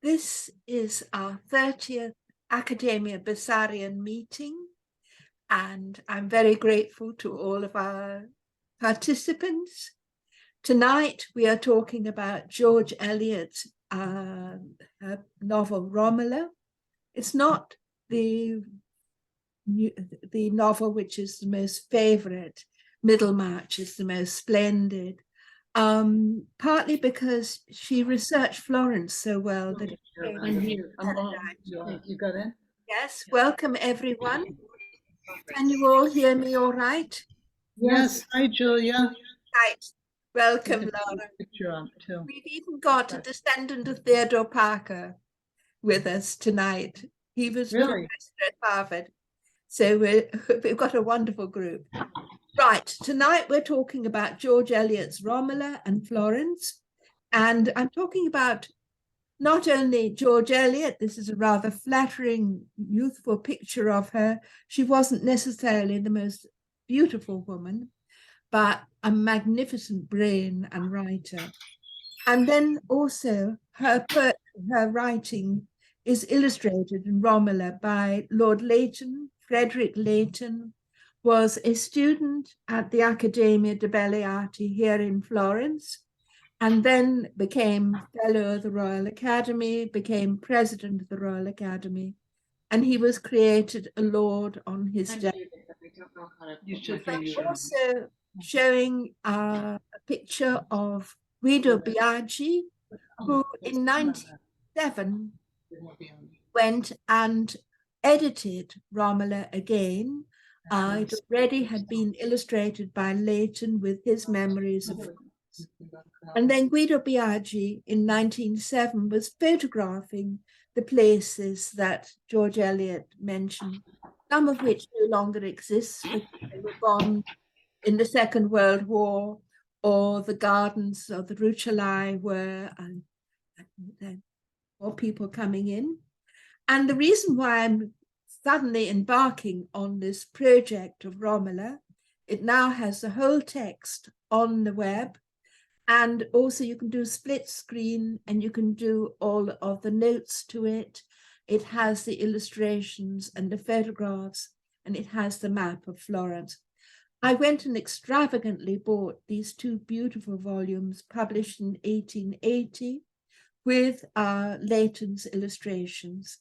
This is our 30th Academia Bessarion meeting, and I'm very grateful to all of our participants. Tonight, we are talking about George Eliot's novel Romola. It's not the novel which is the most favorite. Middlemarch is the most splendid. Partly because she researched Florence so well that I'm here. I'm on. You got in? Yes, welcome everyone. Can you all hear me all right? Yes. Hi, Julia. Right. Welcome, Get Laura. a picture on too. We've even got a descendant of Theodore Parker with us tonight. He was Really? professor at Harvard. So we've got a wonderful group. Right, tonight we're talking about George Eliot's Romola and Florence. And I'm talking about not only George Eliot, this is a rather flattering, youthful picture of her. She wasn't necessarily the most beautiful woman, but a magnificent brain and writer. And then also her writing is illustrated in Romola by Lord Leighton. Frederic Leighton was a student at the Accademia de Belle Arti here in Florence, and then became fellow of the Royal Academy, became president of the Royal Academy, and he was created a lord on his death. Also showing a picture of Guido Biagi, who in 1997 went and edited Romola again. It already had been illustrated by Leighton with his memories of. And then Guido Biagi in 1907 was photographing the places that George Eliot mentioned, some of which no longer exist because they were bombed in the Second World War, or the gardens of the Rucellai were more people coming in. And the reason why I'm suddenly embarking on this project of Romola, it now has the whole text on the web, and also you can do split screen and you can do all of the notes to it. It has the illustrations and the photographs, and it has the map of Florence. I went and extravagantly bought these two beautiful volumes published in 1880 with Leighton's illustrations,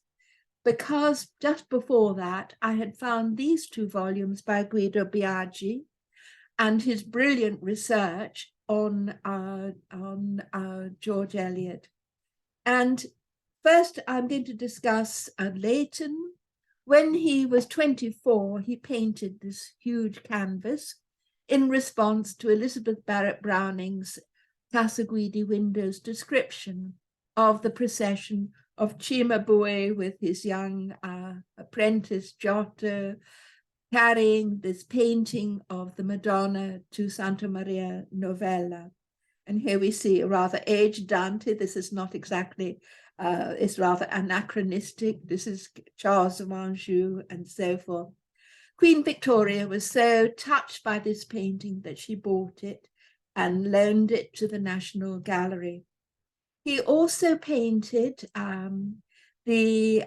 because just before that I had found these two volumes by Guido Biagi and his brilliant research on George Eliot. And first I'm going to discuss Leighton. When he was 24, he painted this huge canvas in response to Elizabeth Barrett Browning's Casa Guidi Windows description of the procession of Cimabue with his young apprentice Giotto, carrying this painting of the Madonna to Santa Maria Novella. And here we see a rather aged Dante. This is not exactly, it's rather anachronistic. This is Charles of Anjou and so forth. Queen Victoria was so touched by this painting that she bought it and loaned it to the National Gallery. He also painted the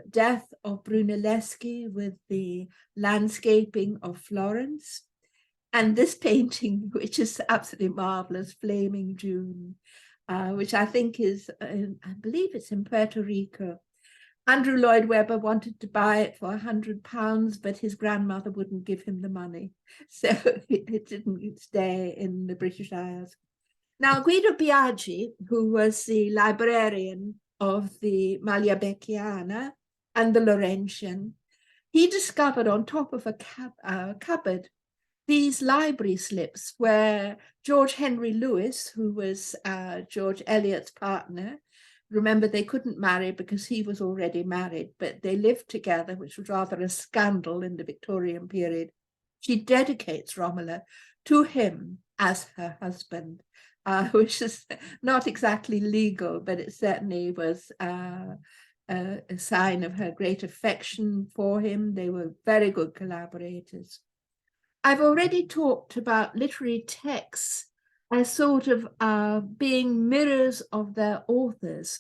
death of Brunelleschi with the landscaping of Florence. And this painting, which is absolutely marvelous, Flaming June, which I think is, I believe it's in Puerto Rico. Andrew Lloyd Webber wanted to buy it for £100, but his grandmother wouldn't give him the money. So it didn't stay in the British Isles. Now, Guido Biagi, who was the librarian of the Magliabechiana and the Laurentian, he discovered on top of a cupboard these library slips where George Henry Lewis, who was George Eliot's partner, remember they couldn't marry because he was already married, but they lived together, which was rather a scandal in the Victorian period. She dedicates Romola to him as her husband, which is not exactly legal, but it certainly was a sign of her great affection for him. They were very good collaborators. I've already talked about literary texts as sort of being mirrors of their authors.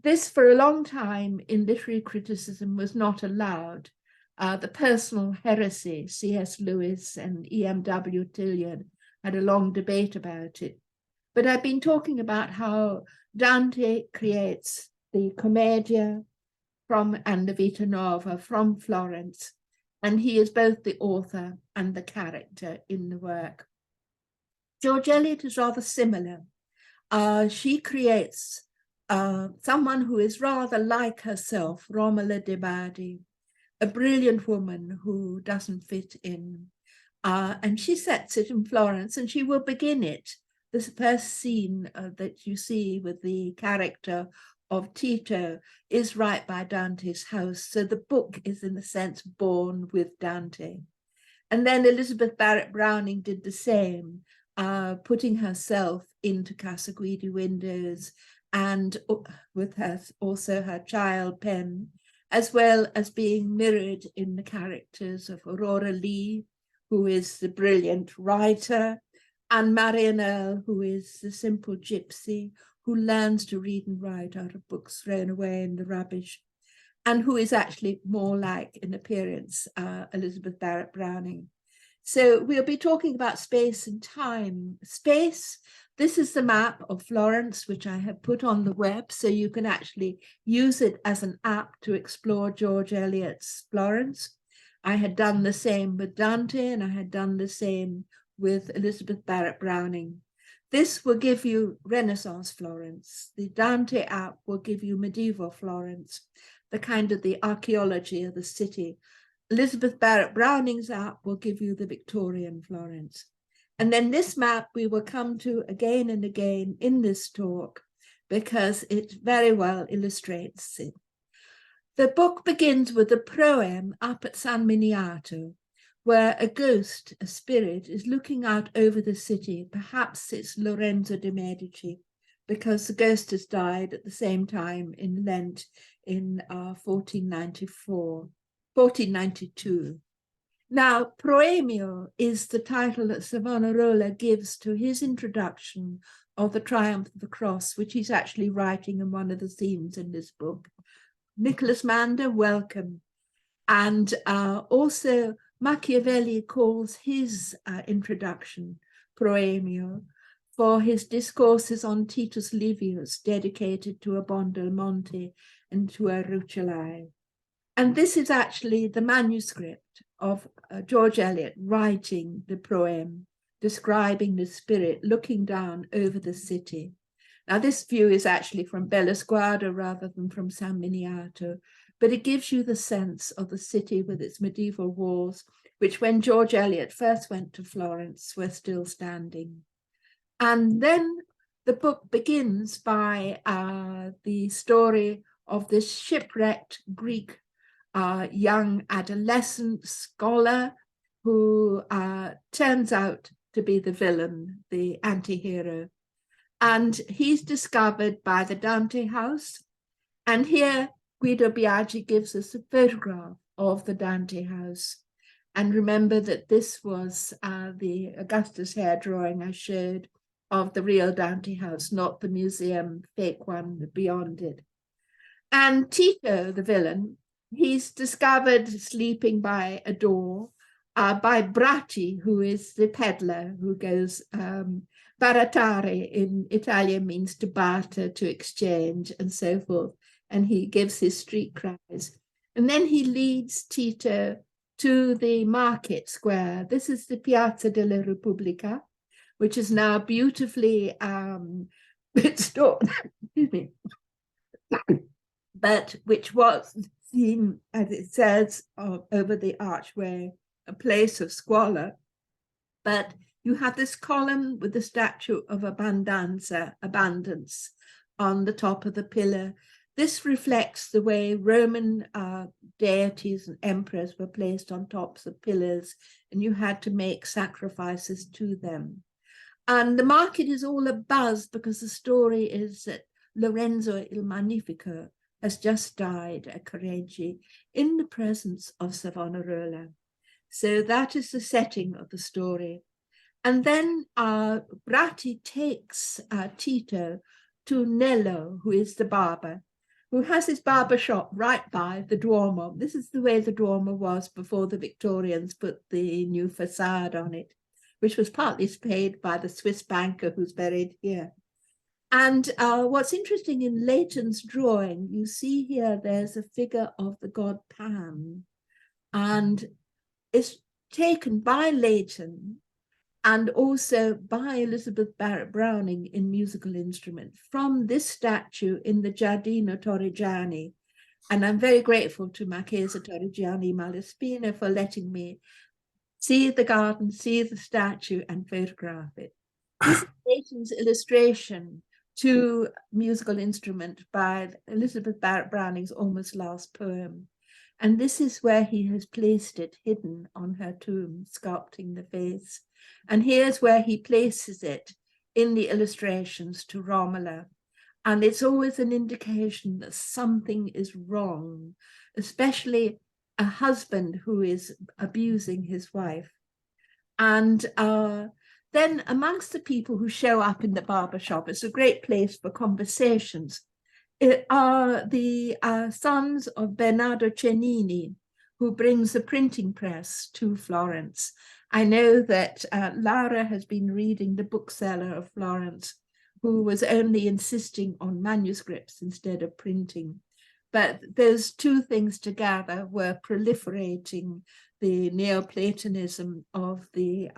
This, for a long time in literary criticism, was not allowed. The personal heresy, C.S. Lewis and E.M.W. Tilliard had a long debate about it. But I've been talking about how Dante creates the Commedia and the Vita Nova from Florence, and he is both the author and the character in the work. George Eliot is rather similar. She creates someone who is rather like herself, Romola de Bardi, a brilliant woman who doesn't fit in. And she sets it in Florence, and she will begin it. This first scene that you see with the character of Tito is right by Dante's house. So the book is, in a sense, born with Dante. And then Elizabeth Barrett Browning did the same, putting herself into Casa Guidi windows and with her, also her child pen, as well as being mirrored in the characters of Aurora Leigh, who is the brilliant writer, and Marian Earle, who is the simple gypsy who learns to read and write out of books thrown away in the rubbish, and who is actually more like, in appearance, Elizabeth Barrett Browning. So we'll be talking about space and time. Space, this is the map of Florence, which I have put on the web, so you can actually use it as an app to explore George Eliot's Florence. I had done the same with Dante, and I had done the same with Elizabeth Barrett Browning. This will give you Renaissance Florence. The Dante app will give you medieval Florence, the kind of the archaeology of the city. Elizabeth Barrett Browning's app will give you the Victorian Florence. And then this map we will come to again and again in this talk because it very well illustrates it. The book begins with a proem up at San Miniato, where a ghost, a spirit, is looking out over the city. Perhaps it's Lorenzo de' Medici, because the ghost has died at the same time in Lent in 1492. Now, Proemio is the title that Savonarola gives to his introduction of the Triumph of the Cross, which he's actually writing in one of the scenes in this book. Nicholas Mander, welcome. And also Machiavelli calls his introduction Proemio for his discourses on Titus Livius, dedicated to a Buondelmonte and to a Rucellai. And this is actually the manuscript of George Eliot writing the proem, describing the spirit looking down over the city. Now, this view is actually from Bella Sguarda rather than from San Miniato, but it gives you the sense of the city with its medieval walls, which when George Eliot first went to Florence were still standing. And then the book begins by the story of this shipwrecked Greek young adolescent scholar who turns out to be the villain, the anti-hero. And he's discovered by the Dante house. And here Guido Biagi gives us a photograph of the Dante house. And remember that this was the Augustus Hare drawing I showed of the real Dante house, not the museum fake one beyond it. And Tito, the villain, he's discovered sleeping by a door by Bratti, who is the peddler who goes, barattare in Italian means to barter, to exchange, and so forth. And he gives his street cries. And then he leads Tito to the market square. This is the Piazza della Repubblica, which is now beautifully restored, excuse me, but which was seen, as it says, over the archway, a place of squalor. But you have this column with the statue of abundance, on the top of the pillar. This reflects the way Roman deities and emperors were placed on tops of pillars, and you had to make sacrifices to them. And the market is all abuzz because the story is that Lorenzo il Magnifico has just died at Careggi in the presence of Savonarola. So that is the setting of the story. And then Bratti takes Tito to Nello, who is the barber, who has his barber shop right by the Duomo. This is the way the Duomo was before the Victorians put the new facade on it, which was partly paid by the Swiss banker who's buried here. And what's interesting in Leighton's drawing, you see here, there's a figure of the god Pan, and it's taken by Leighton and also by Elizabeth Barrett Browning in musical instruments from this statue in the Giardino Torrigiani. And I'm very grateful to Marchesa Torrigiani Malespina for letting me see the garden, see the statue, and photograph it. This is Leighton's illustration to musical instrument by Elizabeth Barrett Browning's almost last poem. And this is where he has placed it hidden on her tomb, sculpting the face. And here's where he places it in the illustrations to Romola. And it's always an indication that something is wrong, especially a husband who is abusing his wife. And then amongst the people who show up in the barber shop, it's a great place for conversations. It are the sons of Bernardo Cennini, who brings the printing press to Florence. I know that Laura has been reading the bookseller of Florence, who was only insisting on manuscripts instead of printing. But those two things together were proliferating the Neoplatonism of the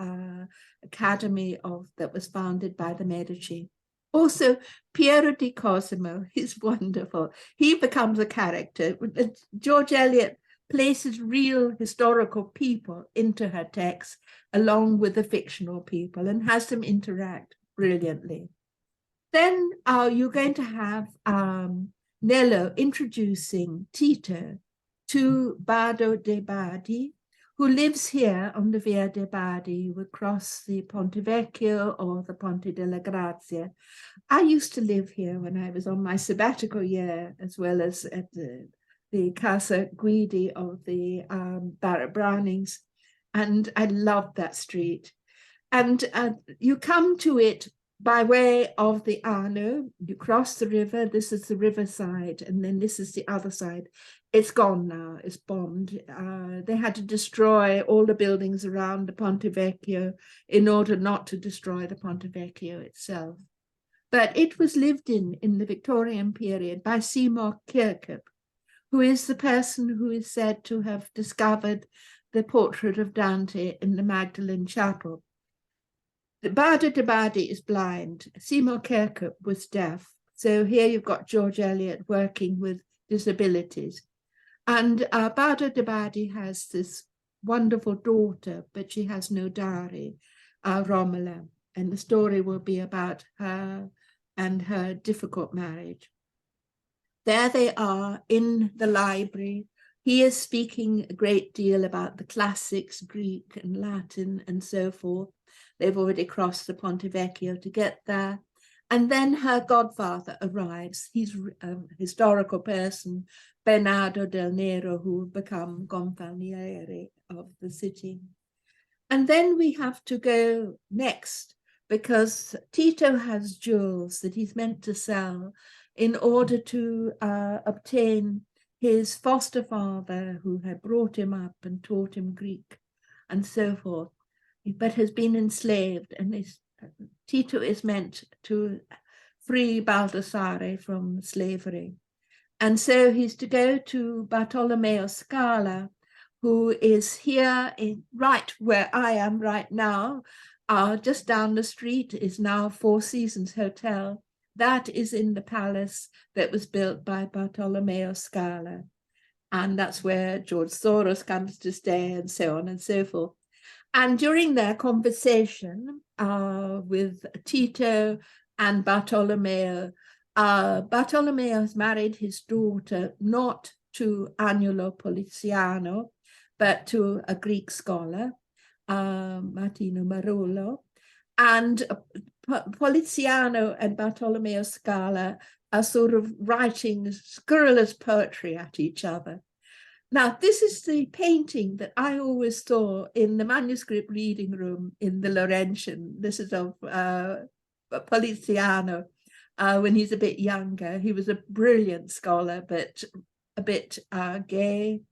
academy that was founded by the Medici. Also, Piero di Cosimo is wonderful. He becomes a character. George Eliot places real historical people into her text along with the fictional people and has them interact brilliantly. Then you're going to have Nello introducing Tito to Bardo de' Bardi, who lives here on the Via de' Bardi. You would cross the Ponte Vecchio or the Ponte della Grazia. I used to live here when I was on my sabbatical year, as well as at the Casa Guidi of the Barrett Brownings, and I loved that street. And you come to it by way of the Arno. You cross the river. This is the riverside, and then this is the other side. It's gone now. It's bombed. They had to destroy all the buildings around the Ponte Vecchio in order not to destroy the Ponte Vecchio itself. But it was lived in the Victorian period by Seymour Kirkup, who is the person who is said to have discovered the portrait of Dante in the Magdalen Chapel. Bardo de' Bardi is blind. Seymour Kirkup was deaf. So here you've got George Eliot working with disabilities. And Bardo de' Bardi has this wonderful daughter, but she has no dowry, Romola. And the story will be about her and her difficult marriage. There they are in the library. He is speaking a great deal about the classics, Greek and Latin and so forth. They've already crossed the Ponte Vecchio to get there. And then her godfather arrives. He's a historical person, Bernardo del Nero, who will become gonfaloniere of the city. And then we have to go next, because Tito has jewels that he's meant to sell in order to obtain his foster father, who had brought him up and taught him Greek and so forth, but has been enslaved. And Tito is meant to free Baldassare from slavery. And so he's to go to Bartolomeo Scala, who is here right where I am right now. Just down the street is now Four Seasons Hotel. That is in the palace that was built by Bartolomeo Scala. And that's where George Soros comes to stay, and so on and so forth. And during their conversation with Tito and Bartolomeo, Bartolomeo has married his daughter not to Agnolo Poliziano, but to a Greek scholar, Martino Marullo. And Poliziano and Bartolomeo Scala are sort of writing scurrilous poetry at each other. Now, this is the painting that I always saw in the manuscript reading room in the Laurentian. This is of Poliziano. when he's a bit younger. He was a brilliant scholar, but a bit gay,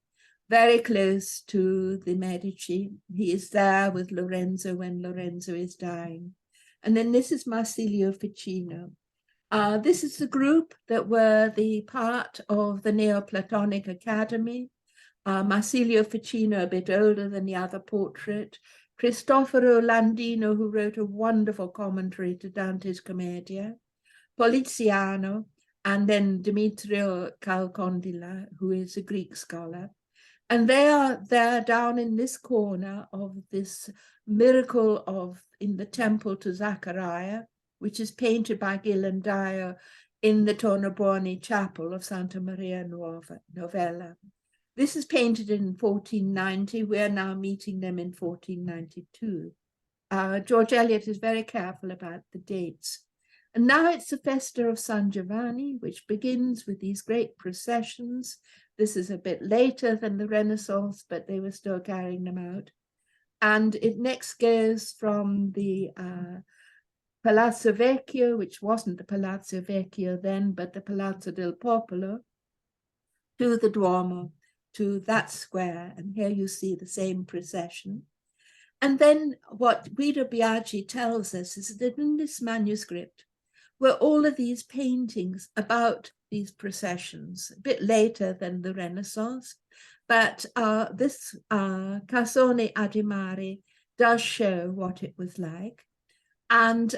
very close to the Medici. He is there with Lorenzo when Lorenzo is dying. And then this is Marsilio Ficino. This is the group that were the part of the Neoplatonic Academy. Marsilio Ficino, a bit older than the other portrait. Cristoforo Landino, who wrote a wonderful commentary to Dante's Commedia. Poliziano, and then Demetrio Calcondila, who is a Greek scholar. And they are there down in this corner of this miracle in the temple to Zachariah, which is painted by Ghirlandaio in the Tornabuoni chapel of Santa Maria Novella. This is painted in 1490. We're now meeting them in 1492. George Eliot is very careful about the dates. And now it's the Festa of San Giovanni, which begins with these great processions. This is a bit later than the Renaissance, but they were still carrying them out. And it next goes from the Palazzo Vecchio, which wasn't the Palazzo Vecchio then, but the Palazzo del Popolo, to the Duomo, to that square. And here you see the same procession. And then what Guido Biagi tells us is that in this manuscript were all of these paintings about these processions, a bit later than the Renaissance, but this Casone Adimari does show what it was like. And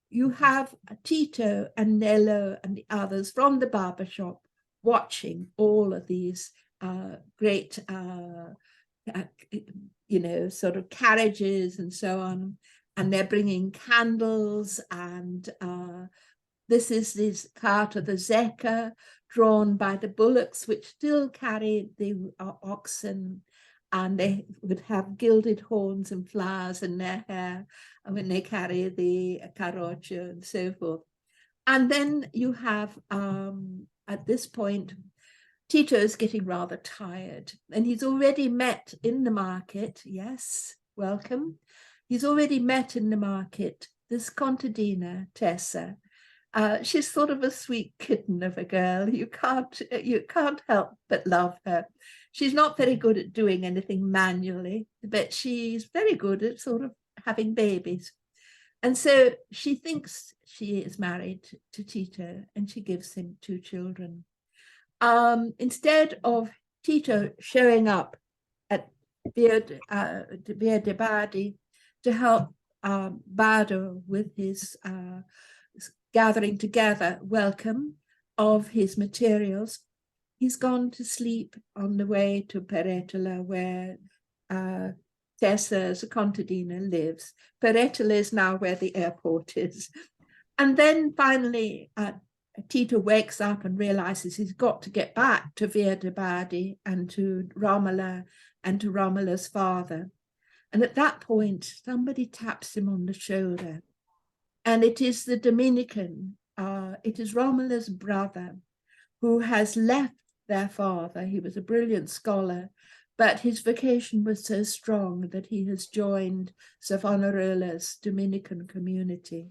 you have Tito and Nello and the others from the barbershop watching all of these great, sort of carriages and so on. And they're bringing candles, and this is this cart of the Zecca drawn by the bullocks, which still carried the oxen, and they would have gilded horns and flowers in their hair when they carry the carroccio and so forth. And then you have, at this point, Tito's getting rather tired, and he's already met in the market. Yes, welcome. He's already met in the market this contadina, Tessa. She's sort of a sweet kitten of a girl. You can't help but love her. She's not very good at doing anything manually, but she's very good at sort of having babies. And so she thinks she is married to Tito, and she gives him 2 children. Instead of Tito showing up at Via de' Bardi to help Bardo with his gathering together welcome of his materials, he's gone to sleep on the way to Peretola, where Tessa's contadina lives. Peretola is now where the airport is. And then finally, Tito wakes up and realizes he's got to get back to Via de' Bardi and to Romola and to Romola's father. And at that point, somebody taps him on the shoulder. And it is the Dominican, it is Romola's brother, who has left their father. He was a brilliant scholar, but his vocation was so strong that he has joined Savonarola's Dominican community.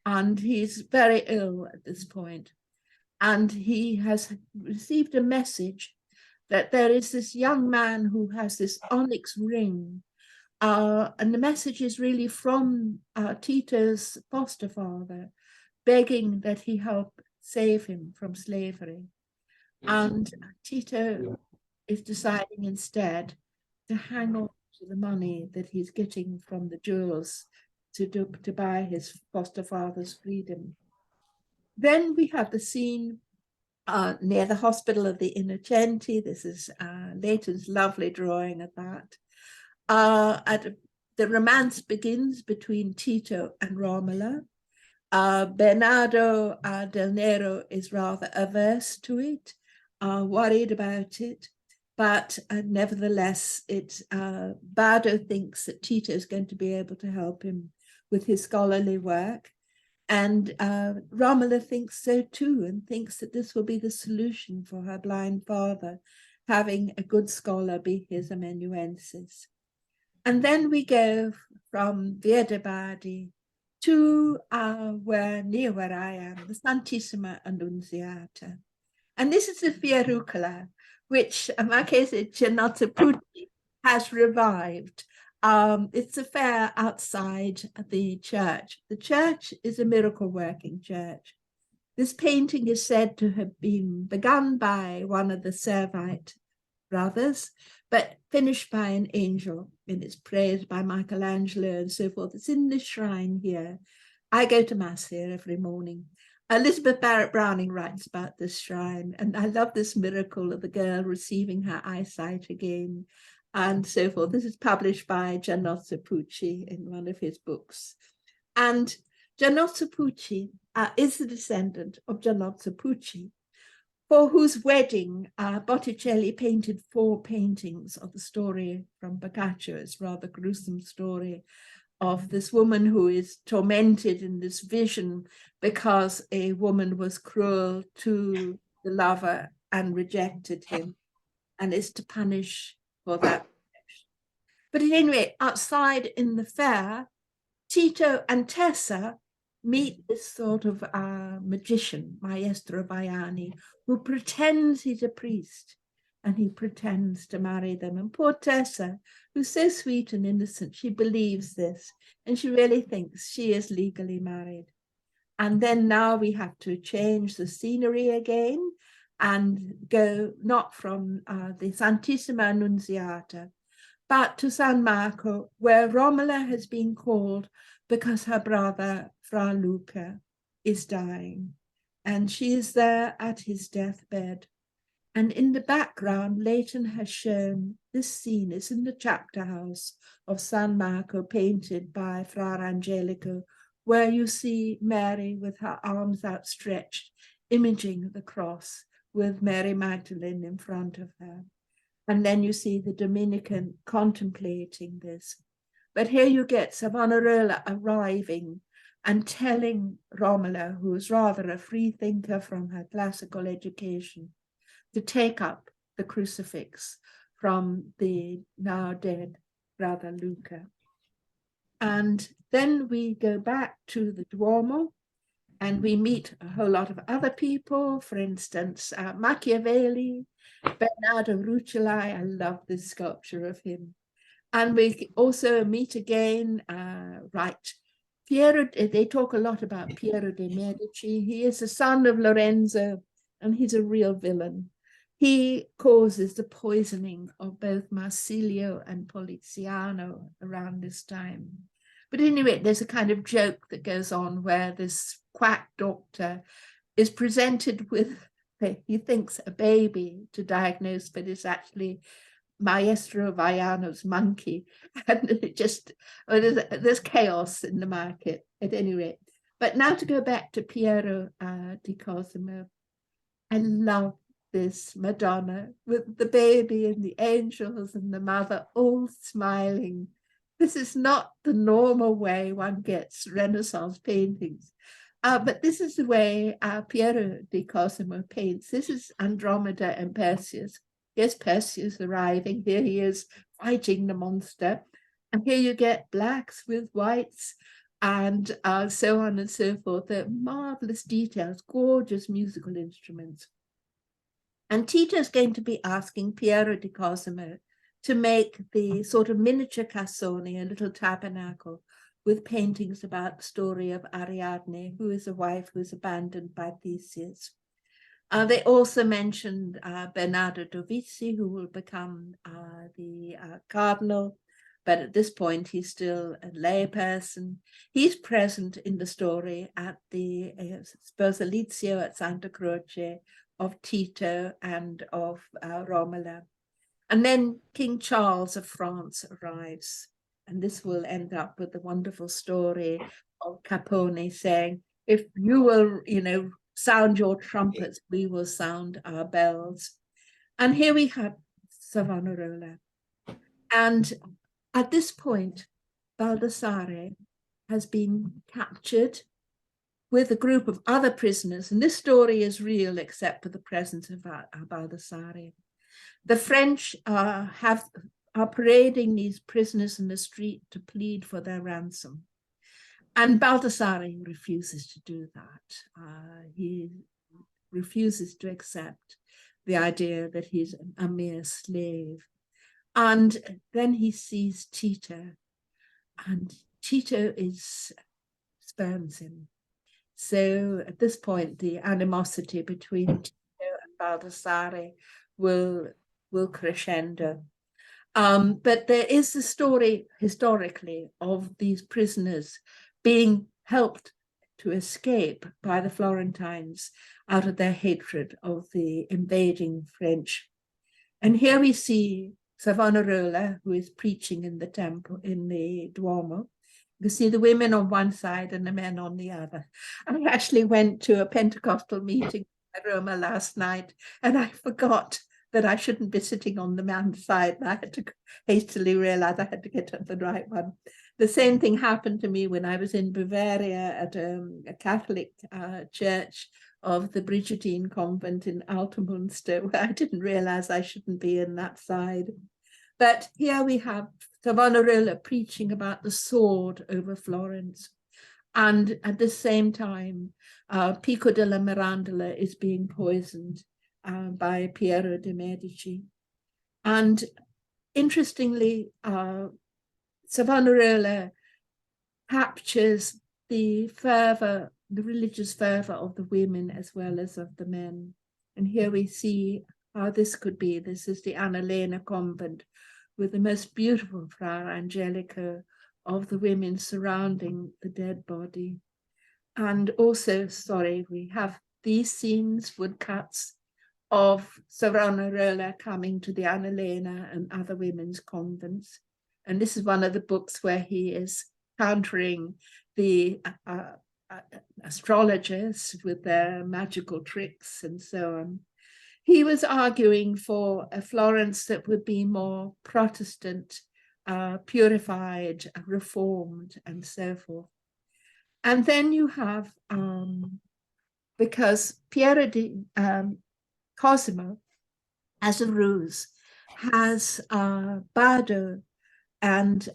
And he's very ill at this point. And he has received a message that there is this young man who has this onyx ring. And the message is really from Tito's foster father, begging that he help save him from slavery. And Tito is deciding instead to hang on to the money that he's getting from the jewels to buy his foster father's freedom. Then we have the scene near the hospital of the Innocenti. This is Leighton's lovely drawing of that. The romance begins between Tito and Romola. Bernardo del Nero is rather averse to it, worried about it, but nevertheless, Bardo thinks that Tito is going to be able to help him with his scholarly work. And Romola thinks so too, and thinks that this will be the solution for her blind father, having a good scholar be his amanuensis. And then we go from Via de' Bardi Two were near where I am, the Santissima Annunziata. And this is the Fierucola, which Marchese Pucci has revived. It's a fair outside the church. The church is a miracle-working church. This painting is said to have been begun by one of the Servite brothers, but finished by an angel, and it's praised by Michelangelo and so forth. It's in this shrine here. I go to Mass here every morning. Elizabeth Barrett Browning writes about this shrine, and I love this miracle of the girl receiving her eyesight again, and so forth. This is published by Giannozzo Pucci in one of his books. And Giannozzo Pucci is the descendant of Giannozzo Pucci, for whose wedding Botticelli painted 4 paintings of the story from Boccaccio's rather gruesome story of this woman who is tormented in this vision because a woman was cruel to the lover and rejected him and is to punish for that. But at any rate, outside in the fair, Tito and Tessa meet this sort of magician, Maestro Vaiani, who pretends he's a priest and he pretends to marry them. And poor Tessa, who's so sweet and innocent, she believes this and she really thinks she is legally married. And then now we have to change the scenery again and go not from the Santissima Annunziata, but to San Marco, where Romola has been called because her brother, Fra Luca, is dying. And she is there at his deathbed. And in the background, Leighton has shown this scene. It's in the chapter house of San Marco, painted by Fra Angelico, where you see Mary with her arms outstretched, imaging the cross with Mary Magdalene in front of her. And then you see the Dominican contemplating this. But here you get Savonarola arriving and telling Romola, who is rather a free thinker from her classical education, to take up the crucifix from the now dead brother Luca. And then we go back to the Duomo and we meet a whole lot of other people, for instance, Machiavelli, Bernardo Rucellai. I love this sculpture of him. And we also meet again, Piero, they talk a lot about Piero de' Medici. He is the son of Lorenzo, and he's a real villain. He causes the poisoning of both Marsilio and Poliziano around this time. But anyway, there's a kind of joke that goes on where this quack doctor is presented with, he thinks, a baby to diagnose, but it's actually Maestro Vaiano's monkey. And it just, there's chaos in the market at any rate. But now to go back to Piero di Cosimo, I love this Madonna with the baby and the angels and the mother all smiling. This is not the normal way one gets Renaissance paintings. But this is the way Piero di Cosimo paints. This is Andromeda and Perseus. Here's Perseus arriving. Here he is fighting the monster. And here you get blacks with whites and so on and so forth. They're marvelous details, gorgeous musical instruments. And Tito's going to be asking Piero di Cosimo to make the sort of miniature cassone, a little tabernacle, with paintings about the story of Ariadne, who is a wife who is abandoned by Theseus. They also mentioned Bernardo Dovizi, who will become the cardinal, but at this point he's still a layperson. He's present in the story at the Sposalizio at Santa Croce of Tito and of Romola. And then King Charles of France arrives, and this will end up with the wonderful story of Capone saying, if you will, sound your trumpets, we will sound our bells. And here we have Savonarola. And at this point, Baldassare has been captured with a group of other prisoners. And this story is real, except for the presence of Baldassare. The French are parading these prisoners in the street to plead for their ransom. And Baldassare refuses to do that. He refuses to accept the idea that he's a mere slave. And then he sees Tito, and Tito spurns him. So at this point, the animosity between Tito and Baldassare will crescendo. But there is the story historically of these prisoners being helped to escape by the Florentines out of their hatred of the invading French. And here we see Savonarola, who is preaching in the temple, in the Duomo. You can see the women on one side and the men on the other. I actually went to a Pentecostal meeting at Roma last night, and I forgot that I shouldn't be sitting on the man's side. I had to hastily realize I had to get on the right one. The same thing happened to me when I was in Bavaria at a Catholic church of the Brigittine convent in Altomünster, where I didn't realize I shouldn't be in that side. But here we have Savonarola preaching about the sword over Florence. And at the same time, Pico della Mirandola is being poisoned by Piero de' Medici. And interestingly, Savonarola captures the fervor, the religious fervor of the women as well as of the men. And here we see how this could be. This is the Annalena convent with the most beautiful Fra Angelico of the women surrounding the dead body. And also, we have these scenes, woodcuts of Savonarola coming to the Annalena and other women's convents. And this is one of the books where he is countering the astrologers with their magical tricks and so on. He was arguing for a Florence that would be more Protestant, purified, reformed, and so forth. And then you have, because Piero di Cosimo, as a ruse, has Bardo and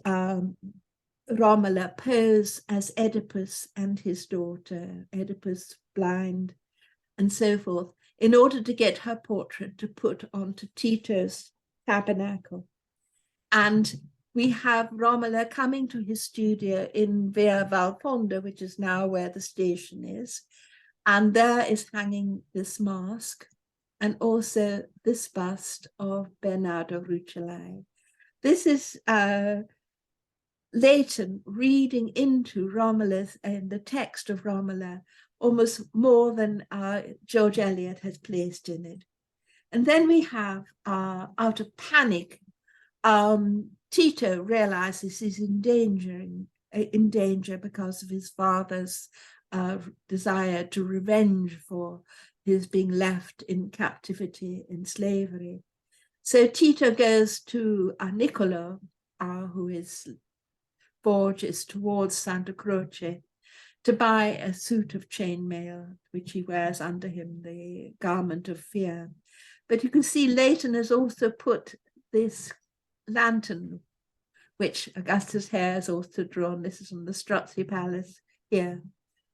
Romola pose as Oedipus and his daughter, Oedipus blind, and so forth, in order to get her portrait to put onto Tito's tabernacle. And we have Romola coming to his studio in Via Valfonda, which is now where the station is. And there is hanging this mask and also this bust of Bernardo Rucellai. This is Leighton reading into Romola's and the text of Romola almost more than George Eliot has placed in it. And then we have, out of panic, Tito realizes he's in danger because of his father's desire to revenge for his being left in captivity, in slavery. So Tito goes to Niccolo, who is forges towards Santa Croce, to buy a suit of chainmail, which he wears under him, the garment of fear. But you can see Leighton has also put this lantern, which Augustus Hare has also drawn. This is from the Strozzi Palace here,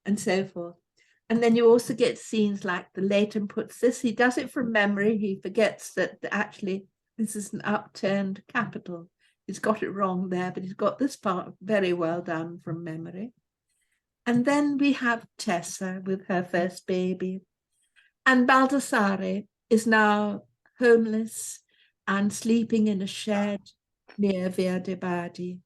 and so forth. And then you also get scenes like the Leighton puts this. He does it from memory. He forgets that actually this is an upturned capital. He's got it wrong there, but he's got this part very well done from memory. And then we have Tessa with her first baby. And Baldassare is now homeless and sleeping in a shed near Via de' Bardi.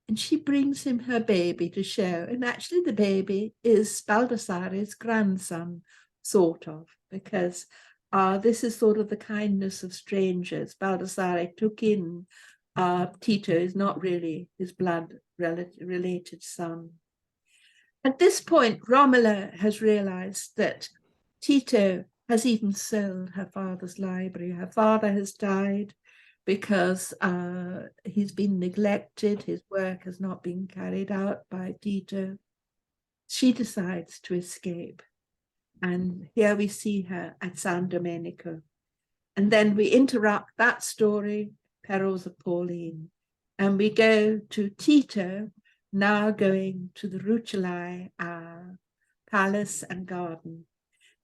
And she brings him her baby to show. And actually the baby is Baldassare's grandson, sort of, because this is sort of the kindness of strangers. Baldassare took in Tito is not really his blood related son. At this point, Romola has realized that Tito has even sold her father's library. Her father has died because he's been neglected. His work has not been carried out by Tito. She decides to escape. And here we see her at San Domenico. And then we interrupt that story, Perils of Pauline, and we go to Tito now going to the Rucellai palace and garden.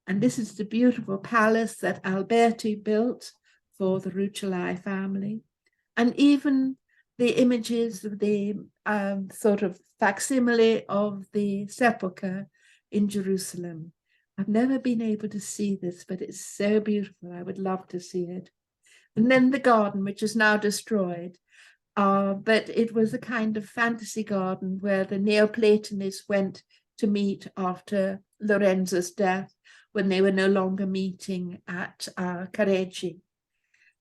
And this is the beautiful palace that Alberti built for the Rucellai family. And even the images of the sort of facsimile of the sepulchre in Jerusalem. I've never been able to see this, but it's so beautiful. I would love to see it. And then the garden, which is now destroyed. But it was a kind of fantasy garden where the Neoplatonists went to meet after Lorenzo's death, when they were no longer meeting at Careggi.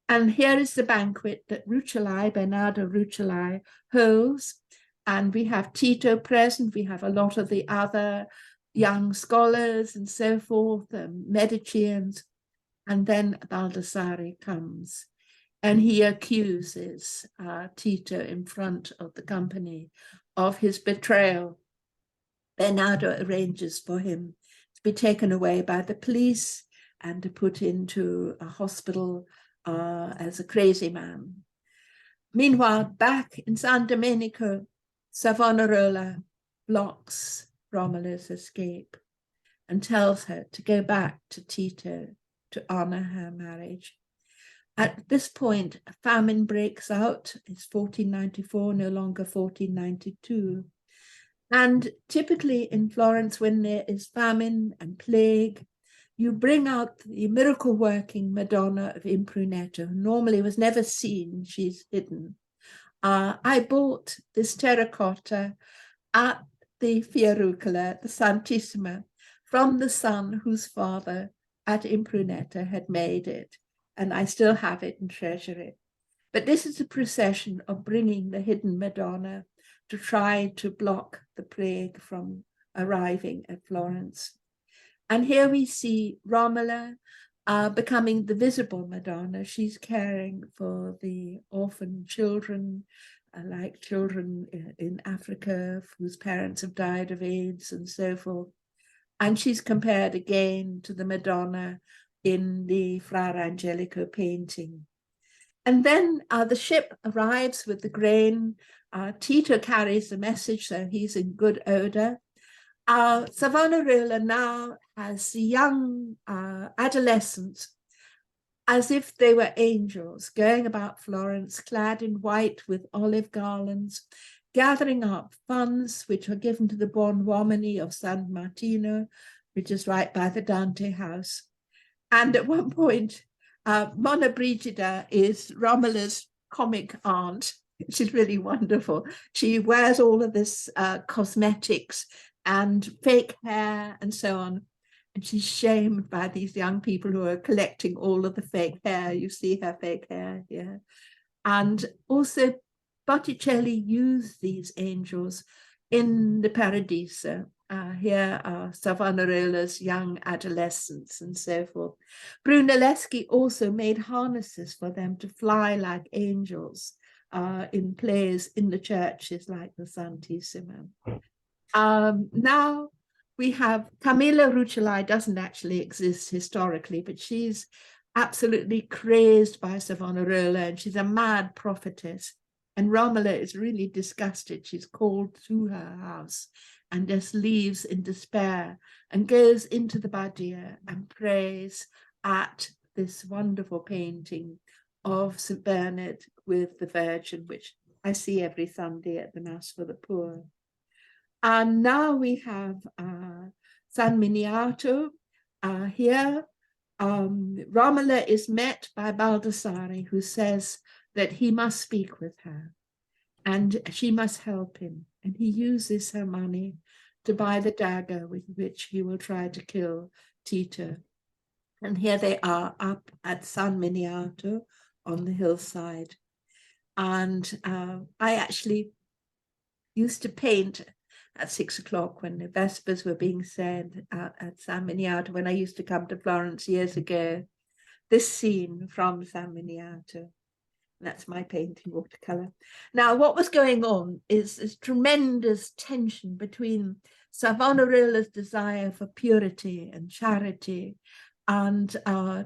And here is the banquet that Rucellai, Bernardo Rucellai, holds. And we have Tito present. We have a lot of the other young scholars and so forth, Medicians. And then Baldassare comes. And he accuses Tito in front of the company of his betrayal. Bernardo arranges for him to be taken away by the police and to put into a hospital as a crazy man. Meanwhile, back in San Domenico, Savonarola blocks Romola's escape and tells her to go back to Tito to honor her marriage. At this point, a famine breaks out. It's 1494, no longer 1492. And typically in Florence, when there is famine and plague, you bring out the miracle-working Madonna of Imprunetto, who normally was never seen, she's hidden. I bought this terracotta at the Fiorucola, the Santissima, from the son whose father at Imprunetto had made it. And I still have it and treasure it. But this is a procession of bringing the hidden Madonna to try to block the plague from arriving at Florence. And here we see Romola becoming the visible Madonna. She's caring for the orphan children, like children in Africa whose parents have died of AIDS and so forth. And she's compared again to the Madonna in the Fra Angelico painting. And then the ship arrives with the grain. Tito carries the message, so he's in good odor. Savonarola now has young adolescents, as if they were angels, going about Florence, clad in white with olive garlands, gathering up funds which are given to the Buon Uomini of San Martino, which is right by the Dante house. And at one point, Monna Brigida is Romola's comic aunt. She's really wonderful. She wears all of this cosmetics and fake hair and so on. And she's shamed by these young people who are collecting all of the fake hair. You see her fake hair here. And also Botticelli used these angels in the Paradiso. Here are Savonarola's young adolescents and so forth. Brunelleschi also made harnesses for them to fly like angels in plays in the churches like the Santissima. Now we have Camilla Rucellai, doesn't actually exist historically, but she's absolutely crazed by Savonarola and she's a mad prophetess. And Romola is really disgusted. She's called to her house and just leaves in despair and goes into the Badia and prays at this wonderful painting of St. Bernard with the Virgin, which I see every Sunday at the Mass for the Poor. And now we have San Miniato here. Romola is met by Baldassare, who says that he must speak with her and she must help him. And he uses her money to buy the dagger with which he will try to kill Tito. And here they are up at San Miniato on the hillside. And I actually used to paint at 6 o'clock when the Vespers were being said at San Miniato, when I used to come to Florence years ago, this scene from San Miniato. That's my painting, watercolor. Now, what was going on is this tremendous tension between Savonarola's desire for purity and charity and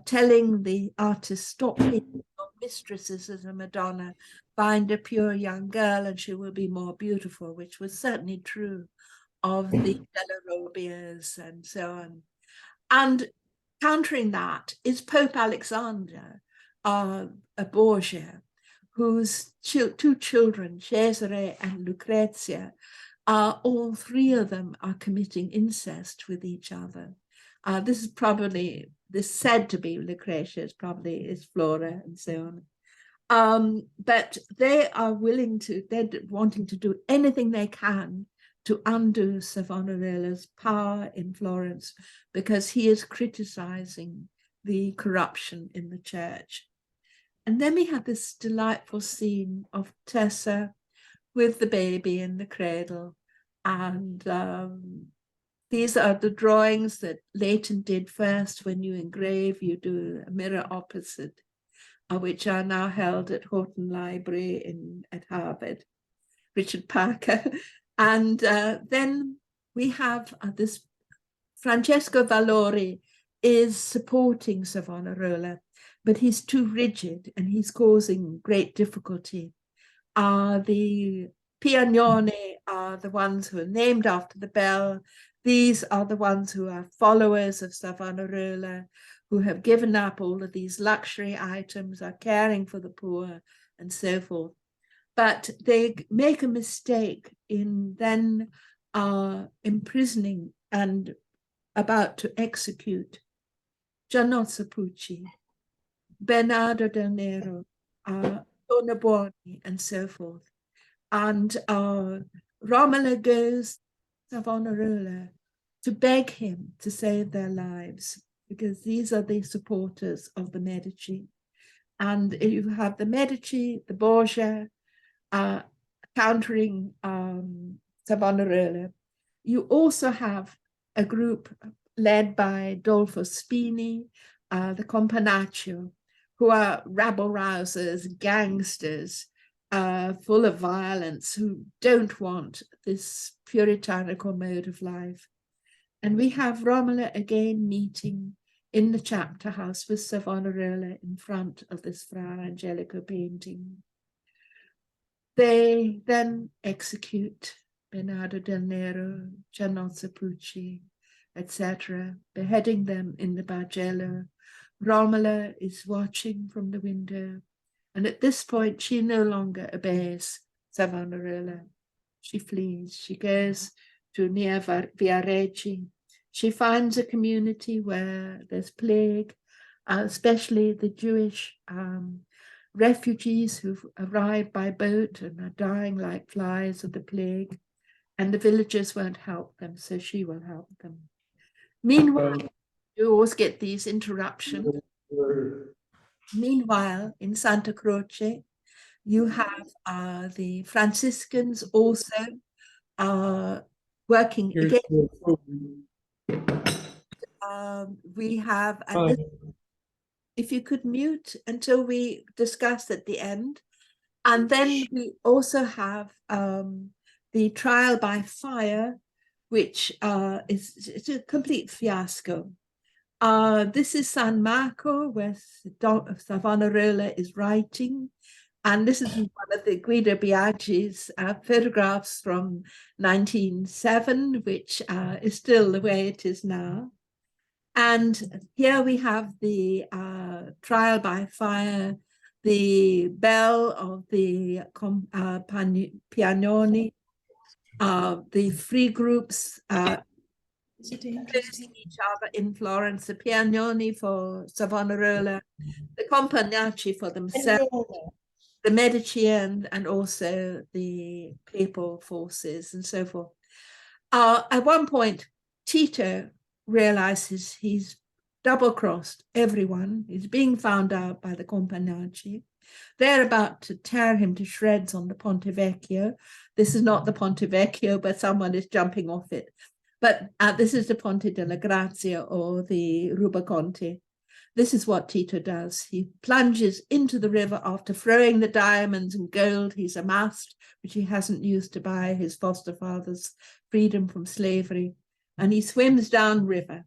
telling the artist, stop painting mistresses of the Madonna find a pure young girl and she will be more beautiful, which was certainly true of the Delarobias and so on. And countering that is Pope Alexander, a Borgia, whose two children, Cesare and Lucrezia, all three of them are committing incest with each other. This is said to be Lucrezia, probably is Flora and so on. But they're wanting to do anything they can to undo Savonarola's power in Florence because he is criticizing the corruption in the church. And then we have this delightful scene of Tessa with the baby in the cradle. And these are the drawings that Leighton did first. When you engrave, you do a mirror opposite, which are now held at Houghton Library at Harvard, Richard Parker. And then we have this Francesco Valori is supporting Savonarola, but he's too rigid and he's causing great difficulty. The Piagnoni are the ones who are named after the bell. These are the ones who are followers of Savonarola, who have given up all of these luxury items, are caring for the poor and so forth. But they make a mistake in then imprisoning and about to execute Giannozzo Pucci, Bernardo del Nero, Tornabuoni, and so forth. And Romola goes to Savonarola to beg him to save their lives, because these are the supporters of the Medici. And you have the Medici, the Borgia, countering Savonarola. You also have a group led by Dolfo Spini, the Companaccio, who are rabble-rousers, gangsters, full of violence, who don't want this puritanical mode of life. And we have Romola again meeting in the chapter house with Savonarola in front of this Fra Angelico painting. They then execute Bernardo del Nero, Giannozzo Pucci, etc., beheading them in the Bargello. Romola is watching from the window, and at this point she no longer obeys Savonarola. She flees. She goes to near Viareggio. She finds a community where there's plague, especially the Jewish refugees who've arrived by boat and are dying like flies of the plague, and the villagers won't help them, so she will help them. Meanwhile, you always get these interruptions. Meanwhile, in Santa Croce, you have the Franciscans also working again. We have, if you could mute until we discuss at the end. And then we also have the trial by fire, which it's a complete fiasco. This is San Marco, where Savonarola is writing. And this is one of the Guido Biaggi's photographs from 1907, which is still the way it is now. And here we have the trial by fire, the bell of the Piagnoni, the free groups opposing each other in Florence, the Piagnoni for Savonarola, the Companacci for themselves, the Medici and also the papal forces and so forth. At one point, Tito realizes he's double-crossed everyone. He's being found out by the Companacci. They're about to tear him to shreds on the Ponte Vecchio. This is not the Ponte Vecchio, but someone is jumping off it. But this is the Ponte della Grazia, or the Rubaconte. This is what Tito does. He plunges into the river after throwing the diamonds and gold he's amassed, which he hasn't used to buy his foster father's freedom from slavery. And he swims down river.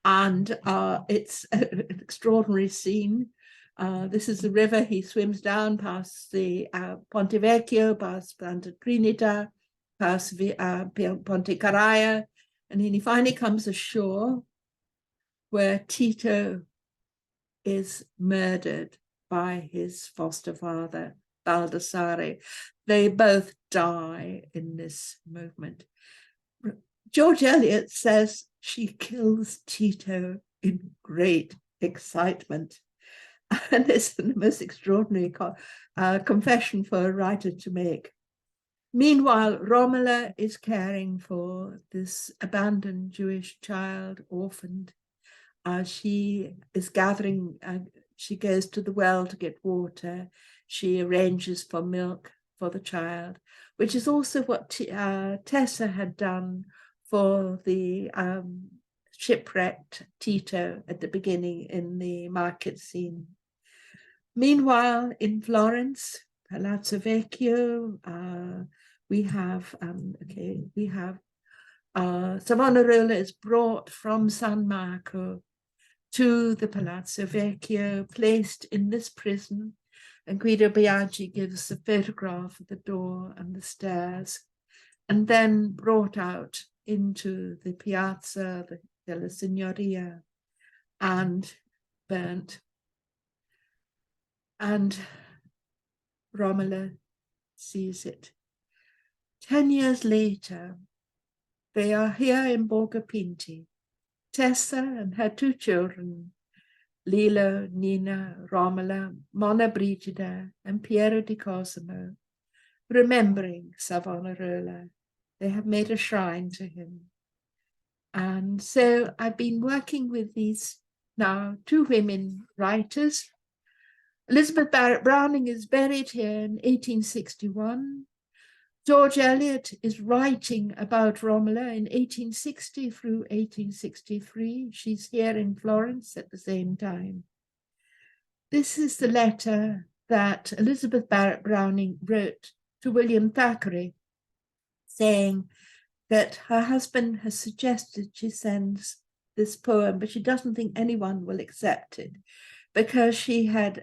And it's an extraordinary scene. This is the river he swims down past the Ponte Vecchio, past Santa Trinita, past Ponte Carraia, and then he finally comes ashore where Tito is murdered by his foster father, Baldassare. They both die in this movement. George Eliot says she kills Tito in great excitement. And it's the most extraordinary confession for a writer to make. Meanwhile, Romola is caring for this abandoned Jewish child, orphaned. She is gathering, she goes to the well to get water. She arranges for milk for the child, which is also what Tessa had done for the shipwrecked Tito at the beginning in the market scene. Meanwhile, in Florence, Palazzo Vecchio, we have Savonarola is brought from San Marco to the Palazzo Vecchio, placed in this prison, and Guido Biaggi gives a photograph of the door and the stairs, and then brought out into the Piazza della Signoria and burnt. And Romola sees it. 10 years later, they are here in Borgo Pinti, Tessa and her 2 children, Lilo, Nina, Romola, Monna Brigida, and Piero di Cosimo, remembering Savonarola. They have made a shrine to him. And so I've been working with these now 2 women writers. Elizabeth Barrett Browning is buried here in 1861. George Eliot is writing about Romola in 1860 through 1863. She's here in Florence at the same time. This is the letter that Elizabeth Barrett Browning wrote to William Thackeray, saying that her husband has suggested she sends this poem, but she doesn't think anyone will accept it because she had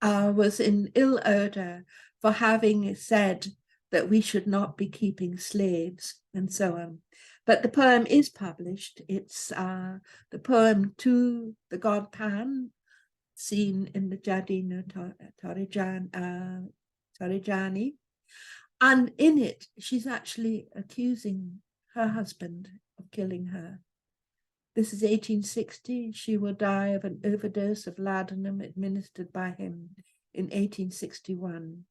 was in ill odor for having said that we should not be keeping slaves and so on. But the poem is published. It's the poem to the god Pan, seen in the Giardino Torrigiani. And in it, she's actually accusing her husband of killing her. This is 1860. She will die of an overdose of laudanum administered by him in 1861.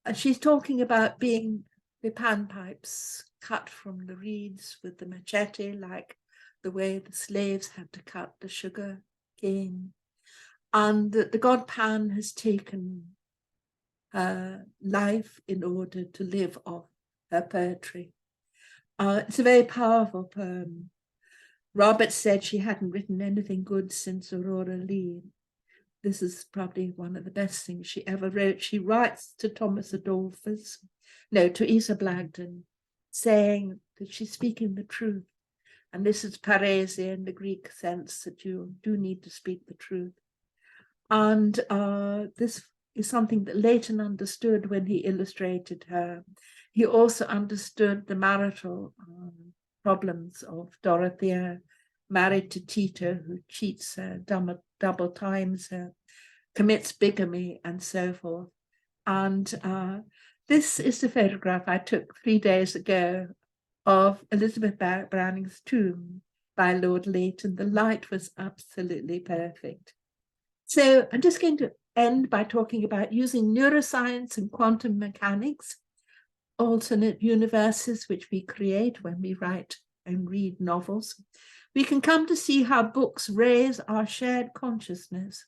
And she's talking about being the panpipes cut from the reeds with the machete, like the way the slaves had to cut the sugar cane. And the god Pan has taken her life in order to live off her poetry. It's a very powerful poem. Robert said she hadn't written anything good since Aurora Leigh. This is probably one of the best things she ever wrote. She writes to Thomas Adolphus, to Isa Blagden, saying that she's speaking the truth. And this is parese in the Greek sense that you do need to speak the truth. And this is something that Leighton understood when he illustrated her. He also understood the marital problems of Dorothea, married to Tito, who cheats her double times her, commits bigamy, and so forth. And this is the photograph I took 3 days ago of Elizabeth Barrett Browning's tomb by Lord Leighton. The light was absolutely perfect. So I'm just going to end by talking about using neuroscience and quantum mechanics, alternate universes which we create when we write and read novels. We can come to see how books raise our shared consciousness.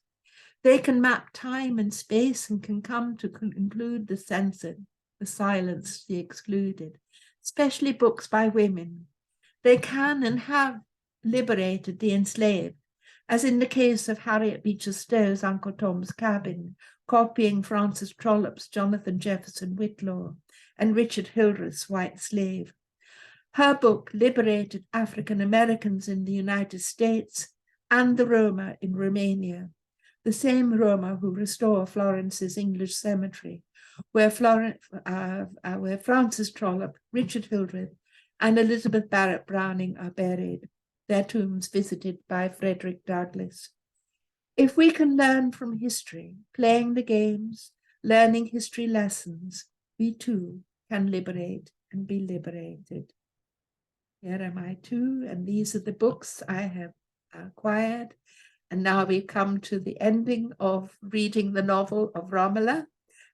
They can map time and space and can come to include the censored, the silenced, the excluded, especially books by women. They can and have liberated the enslaved, as in the case of Harriet Beecher Stowe's Uncle Tom's Cabin, copying Francis Trollope's Jonathan Jefferson Whitlaw and Richard Hildreth's White Slave. Her book liberated African Americans in the United States and the Roma in Romania. the same Roma who restore Florence's English cemetery, where Francis Trollope, Richard Hildreth, and Elizabeth Barrett Browning are buried, their tombs visited by Frederic Douglass. If we can learn from history, playing the games, learning history lessons, we too can liberate and be liberated. Here am I too, and these are the books I have acquired. And now we come to the ending of reading the novel of Romola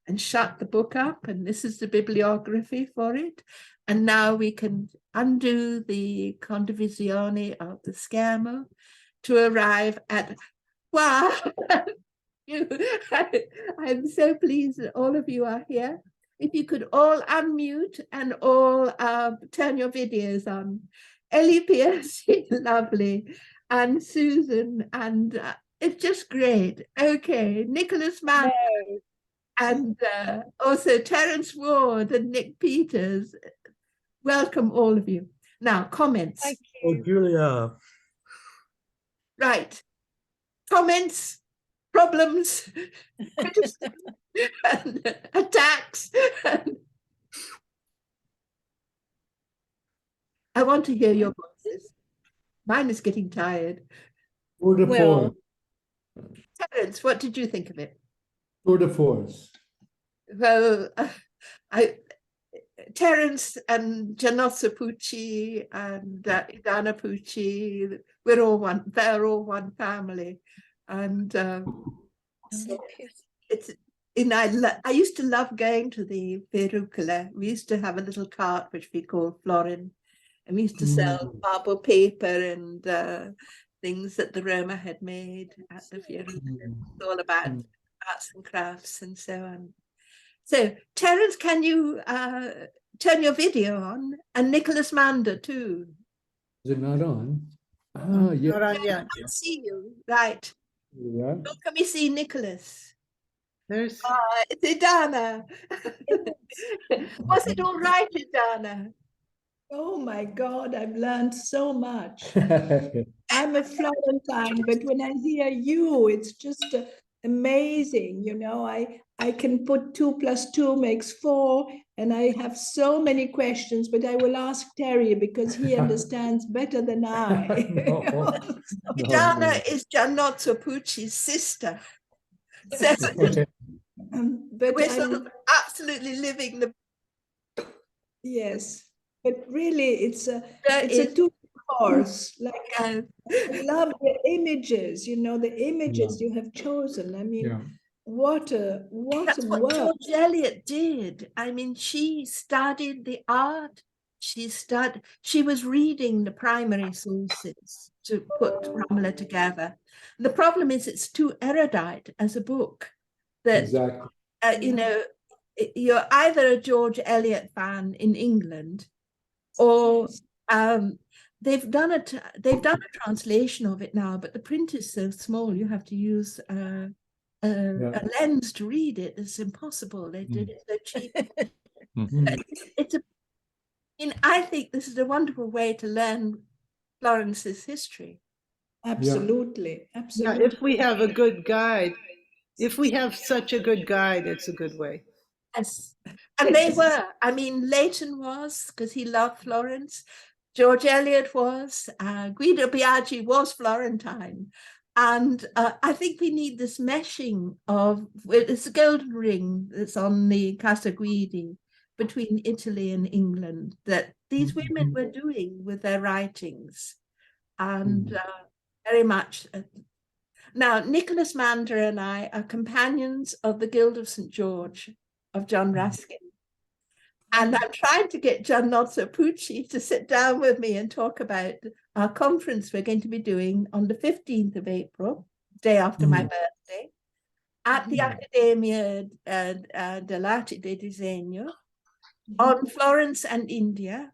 and shut the book up. And this is the bibliography for it. And now we can undo the condivisione of the schermo to arrive at, wow, I'm so pleased that all of you are here. If you could all unmute and all turn your videos on. Ellie Pierce, lovely. And Susan, and it's just great. Okay, Nicholas Mann, and also Terence Ward and Nick Peters. Welcome, all of you. Now, comments. Thank you. Oh, Julia. Right. Comments, problems, and attacks. I want to hear your voices. Mine is getting tired. Tour de force. Terence, what did you think of it? Tour de force. Well, Terence and Giannozzo Pucci and Idana Pucci, they're all one family. And I used to love going to the Perucola. We used to have a little cart which we called Florin, and we used to sell marble paper and things that the Roma had made at the Perucola. It's all about arts and crafts and so on. So, Terence, can you turn your video on? And Nicholas Mander too. Is it not on? Yeah. Not on yet. I can see you, right. Yeah. Oh, can we see Nicholas? There's it's Idana. Was it all right, Idana? Oh my God, I've learned so much. I'm a Florentine, but when I hear you, it's just amazing. You know, I can put 2 + 2 makes 4, and I have so many questions, but I will ask Terry because he understands better than I. Idana is Giannozzo Pucci's sister. So but we're sort of absolutely living the. Yes, but really, it's a tour de force. Like I love the images. You know, the images you have chosen. I mean, what a That's what work. George Eliot did. I mean, she studied the art. She was reading the primary sources to put Romola together. The problem is it's too erudite as a book. That exactly. You know, you're either a George Eliot fan in England, or they've done a translation of it now, but the print is so small you have to use a lens to read it. It's impossible. They did it so cheap. I think this is a wonderful way to learn Florence's history. Absolutely, absolutely. Yeah, if we have a good guide, if we have such a good guide, it's a good way. Yes, and they were. I mean, Leighton was, because he loved Florence. George Eliot was. Guido Biagi was Florentine. And I think we need this meshing of, it's a golden ring that's on the Casa Guidi between Italy and England that these women were doing with their writings. And very much. Now, Nicholas Mander and I are companions of the Guild of St. George of John Ruskin. And I'm trying to get Giannozzo Pucci to sit down with me and talk about our conference we're going to be doing on the 15th of April, day after my birthday, at the Accademia dell'Arte di Disegno on Florence and India.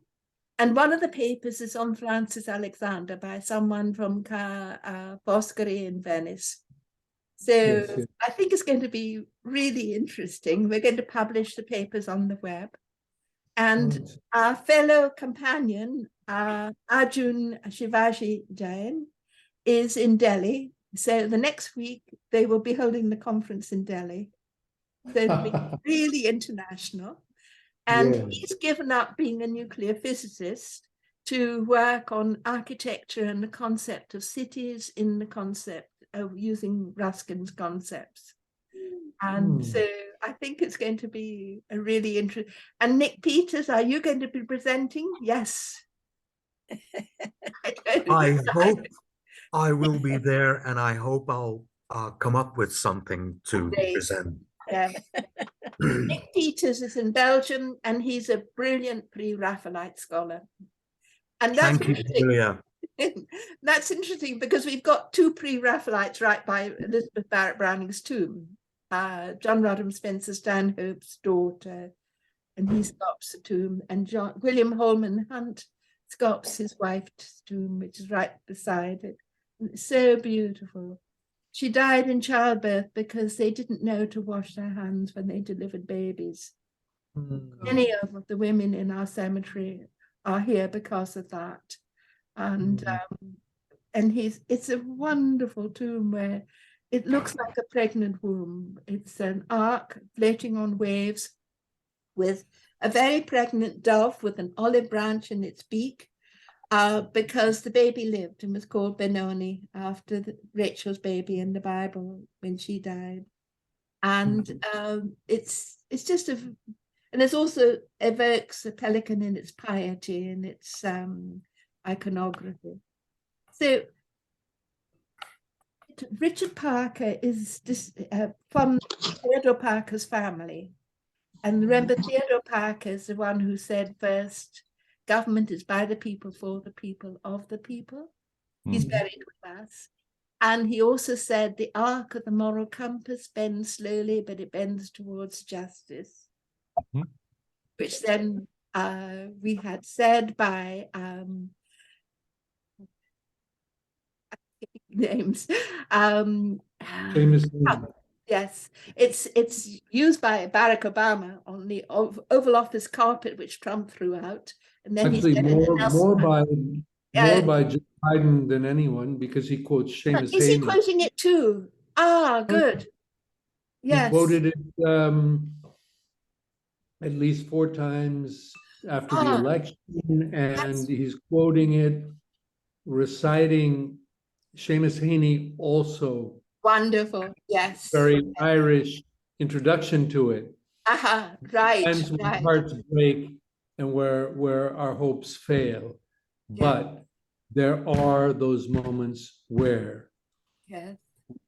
And one of the papers is on Francis Alexander by someone from Foscari in Venice. So I think it's going to be really interesting. We're going to publish the papers on the web. And our fellow companion, Arjun Shivaji Jain, is in Delhi So the next week they will be holding the conference in Delhi. So it'll be really international. And Yeah. he's given up being a nuclear physicist to work on architecture and the concept of cities in the concept of using Ruskin's concepts. And so I think it's going to be a really interesting. And Nick Peters, are you going to be presenting? Yes. I hope I will be there, and I hope I'll come up with something to Great. present. Yeah. Nick Peters is in Belgium, and he's a brilliant pre-Raphaelite scholar. And that's Thank you, Julia. That's interesting because we've got two pre-Raphaelites right by Elizabeth Barrett Browning's tomb. John Rodham Spencer Stanhope's daughter, and he sculpts a tomb, and William Holman Hunt sculpts his wife's tomb, which is right beside it. And it's so beautiful. She died in childbirth because they didn't know to wash their hands when they delivered babies. Many of the women in our cemetery are here because of that. And it's a wonderful tomb where it looks like a pregnant womb. It's an ark floating on waves with a very pregnant dove with an olive branch in its beak, because the baby lived and was called Benoni after Rachel's baby in the Bible when she died. And it's just and it also evokes a pelican in its piety and its iconography. So Richard Parker is from Theodore Parker's family. And remember, Theodore Parker is the one who said first, government is by the people, for the people, of the people. He's buried with us. And he also said the arc of the moral compass bends slowly, but it bends towards justice. Which then we had said by names. Famous. Yes, it's used by Barack Obama on the Oval Office carpet, which Trump threw out, and then Actually, he said more by Joe Biden than anyone, because he quotes Seamus Is he Haney. quoting it too? Ah, good. Yes. He quoted it at least 4 times after the election, and he's quoting it, reciting Seamus Haney also. Wonderful. Yes. Very Irish introduction to it. Right. Times when Right. hearts break and where our hopes fail, but there are those moments where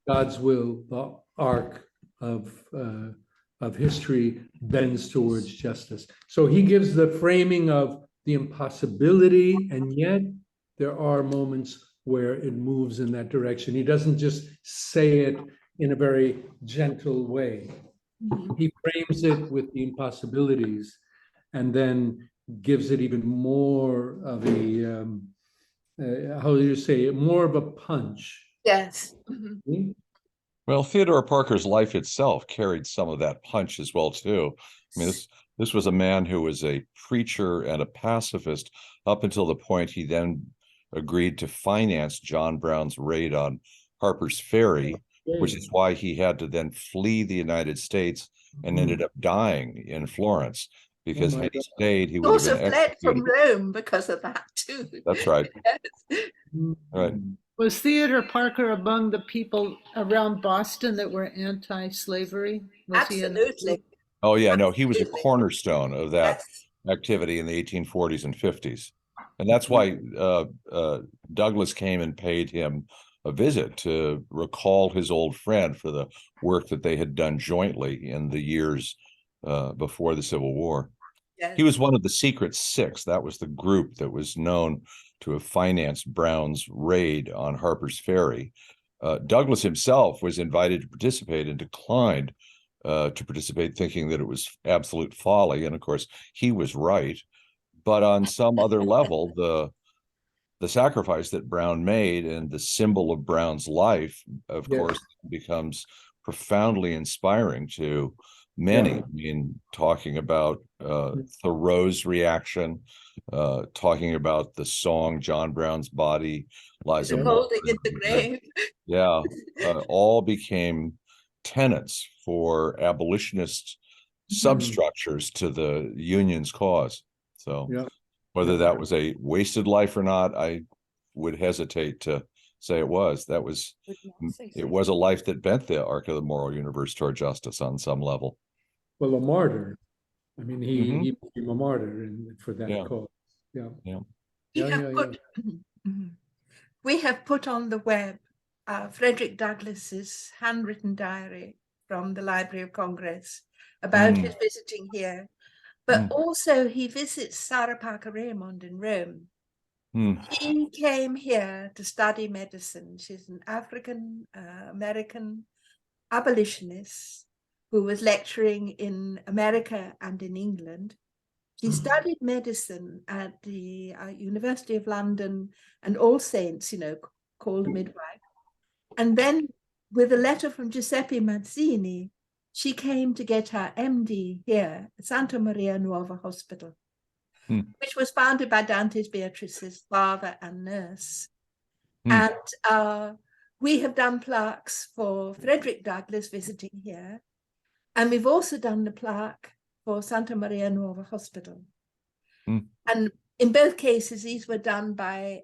God's will, the arc of history, bends towards justice. So he gives the framing of the impossibility, and yet there are moments where it moves in that direction. He doesn't just say it in a very gentle way. He frames it with the impossibilities and then gives it even more of a, how do you say it, more of a punch. Yes. Well, Theodore Parker's life itself carried some of that punch as well, too. I mean, this was a man who was a preacher and a pacifist up until the point he then agreed to finance John Brown's raid on Harper's Ferry, which is why he had to then flee the United States and ended up dying in Florence, because had he stayed, he would have been fled from executed. Rome because of that too. That's right. Right. Was Theodore Parker among the people around Boston that were anti-slavery? Absolutely. Oh, yeah, no, he was a cornerstone of that Yes. activity in the 1840s and 50s. And that's why Douglas came and paid him a visit to recall his old friend for the work that they had done jointly in the years before the Civil War. Yes. He was one of the Secret Six. That was the group that was known to have financed Brown's raid on Harper's Ferry. Douglas himself was invited to participate and declined to participate, thinking that it was absolute folly. And of course, he was right. But on some other level, the sacrifice that Brown made and the symbol of Brown's life, of course, becomes profoundly inspiring to many. Yeah. I mean, talking about Thoreau's reaction, talking about the song "John Brown's Body Lies a The Yeah. holding Mouldering in the on the Bed." grave. Yeah, all became tenets for abolitionist substructures to the union's cause. So Yeah. whether Yeah. that was a wasted life or not, I would hesitate to say it was. That was, Would not say it so. was a life that bent the arc of the moral universe toward justice on some level. Well, a martyr. I mean, Mhm. he became a martyr for that Yeah. cause. Yeah. Yeah. We Yeah. have Yeah. put we have put on the web Frederic Douglass's handwritten diary from the Library of Congress about Mm. his visiting here, but also he visits Sarah Parker Raymond in Rome. Mm. He came here to study medicine. She's an African American abolitionist who was lecturing in America and in England. She studied medicine at the University of London and All Saints, called a midwife. And then with a letter from Giuseppe Mazzini, she came to get her MD here at Santa Maria Nuova Hospital, which was founded by Dante's Beatrice's father and nurse. And we have done plaques for Frederic Douglass visiting here. And we've also done the plaque for Santa Maria Nuova Hospital. And in both cases, these were done by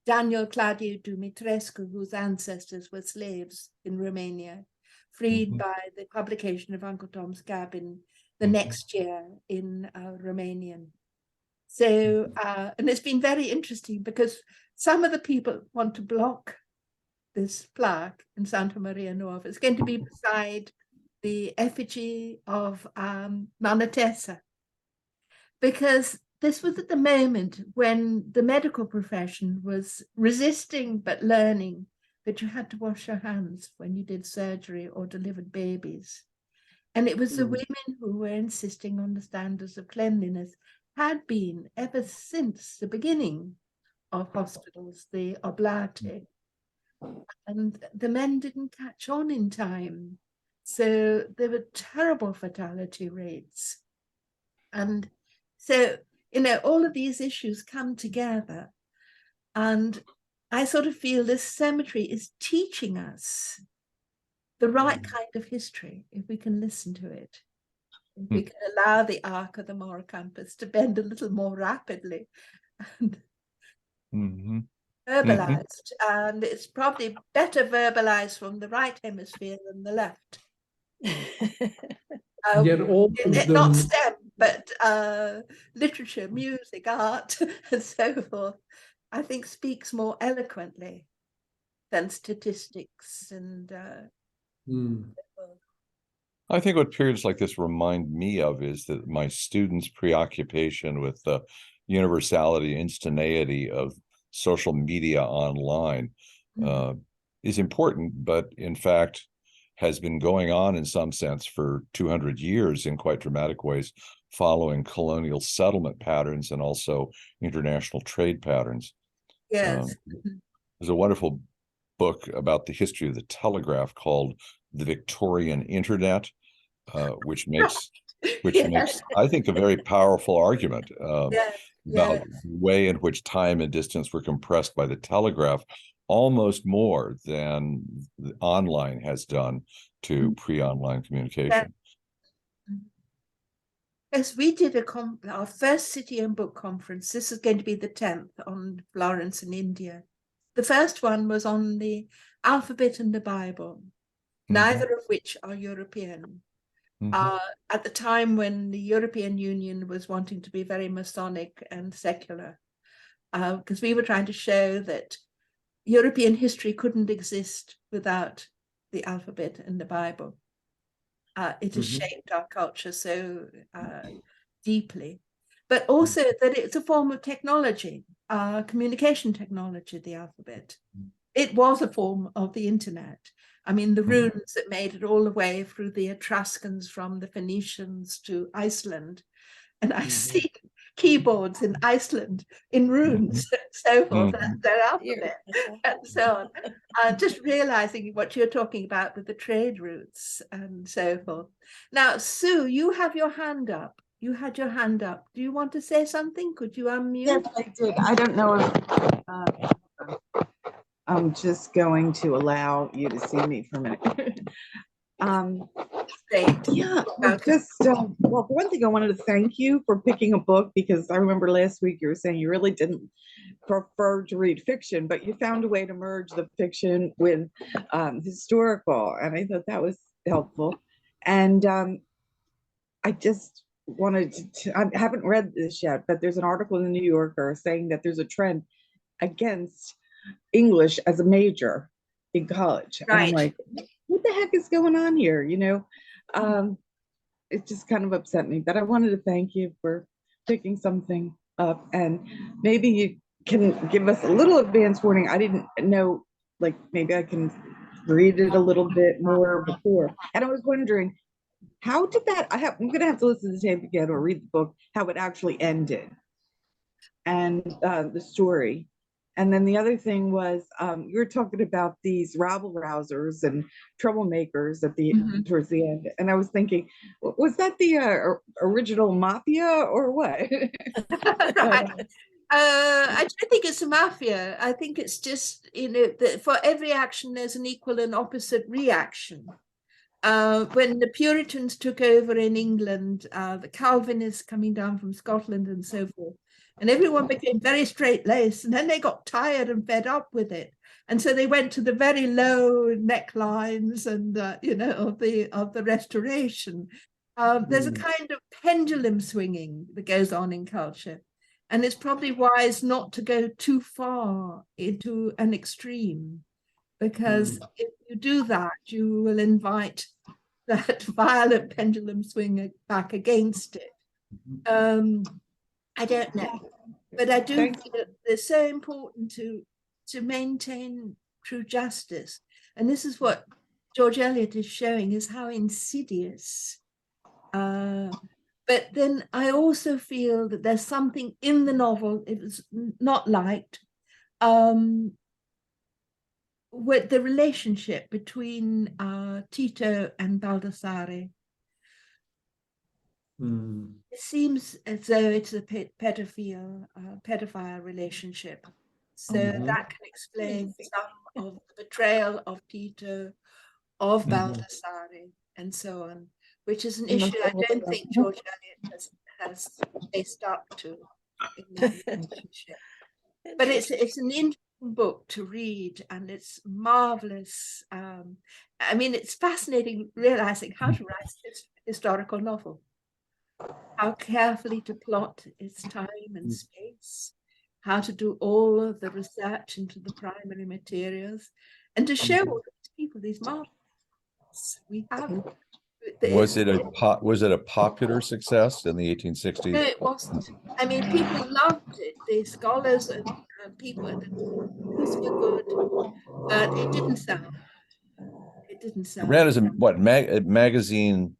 Daniel Claudiu Dumitrescu, whose ancestors were slaves in Romania, freed by the publication of Uncle Tom's Cabin the next year in Romanian. So, and it's been very interesting because some of the people want to block this plaque in Santa Maria Nuova. It's going to be beside the effigy of Mona Tessa, because this was at the moment when the medical profession was resisting but learning that you had to wash your hands when you did surgery or delivered babies. And it was the women who were insisting on the standards of cleanliness, had been ever since the beginning of hospitals, the oblate. And the men didn't catch on in time. So there were terrible fatality rates. And so, all of these issues come together. And I sort of feel this cemetery is teaching us the right kind of history, if we can listen to it. If we can allow the arc of the moral compass to bend a little more rapidly and verbalized. And it's probably better verbalized from the right hemisphere than the left. Yet all of them, Not STEM, but literature, music, art, and so forth, I think speaks more eloquently than statistics and I think what periods like this remind me of is that my students' preoccupation with the universality, instantaneity of social media online is important, but in fact has been going on in some sense for 200 years in quite dramatic ways, following colonial settlement patterns and also international trade patterns. yes. There's a wonderful book about the history of the telegraph called The Victorian Internet, which makes I think a very powerful argument about the way in which time and distance were compressed by the telegraph, almost more than the online has done to pre-online communication. Yes, we did our first city and book conference. This is going to be the 10th on Florence in India. The first one was on the alphabet and the Bible, neither of which are European. At the time when the European Union was wanting to be very Masonic and secular, because we were trying to show that European history couldn't exist without the alphabet and the Bible. It has shaped our culture so deeply, but also that it's a form of technology, communication technology, the alphabet. It was a form of the internet. I mean, the runes that made it all the way through the Etruscans, from the Phoenicians to Iceland. And I see keyboards in Iceland in runes and so forth, and their alphabet and so on. just realizing what you're talking about with the trade routes and so forth. Now, Sue, you have your hand up. You had your hand up. Do you want to say something? Could you unmute? Yes, I did. I don't know if I'm just going to allow you to see me for a minute. Great. Yeah, Okay. well, for one thing, I wanted to thank you for picking a book, because I remember last week you were saying you really didn't prefer to read fiction, but you found a way to merge the fiction with historical, and I thought that was helpful. And I just wanted to, I haven't read this yet, but there's an article in the New Yorker saying that there's a trend against English as a major in college. Right. And I'm like, what the heck is going on here? You know, it just kind of upset me, but I wanted to thank you for picking something up, and maybe you can give us a little advance warning. I didn't know, like, maybe I can read it a little bit more before. And I was wondering, how did that, I'm gonna have to listen to the tape again or read the book, how it actually ended and the story. And then the other thing was, you were talking about these rabble rousers and troublemakers at the towards the end, and I was thinking, was that the original mafia or what? Right. I don't think it's a mafia. I think it's just, you know, that for every action there's an equal and opposite reaction. When the Puritans took over in England, the Calvinists coming down from Scotland and so forth, and everyone became very straight-laced, and then they got tired and fed up with it, and so they went to the very low necklines and you know, of the Restoration. There's a kind of pendulum swinging that goes on in culture, and it's probably wise not to go too far into an extreme, because if you do that, you will invite that violent pendulum swing back against it. I don't know, but I do feel it's so important to maintain true justice, and this is what George Eliot is showing, is how insidious. But then I also feel that there's something in the novel, it was not liked, with the relationship between Tito and Baldassare. It seems as though it's a pedophile relationship. So that can explain some of the betrayal of Tito, of Baldassare, and so on, which is an issue I don't think George Eliot has faced up to in that relationship. But it's an interesting book to read, and it's marvelous. I mean, it's fascinating realizing how to write this historical novel, how carefully to plot its time and space, how to do all of the research into the primary materials, and to show all these people, these marvels we have. Was it a popular success in the 1860s? No, it wasn't. I mean, people loved it. The scholars and people, the reviews were good, but it didn't sell. It didn't sell. It ran as a magazine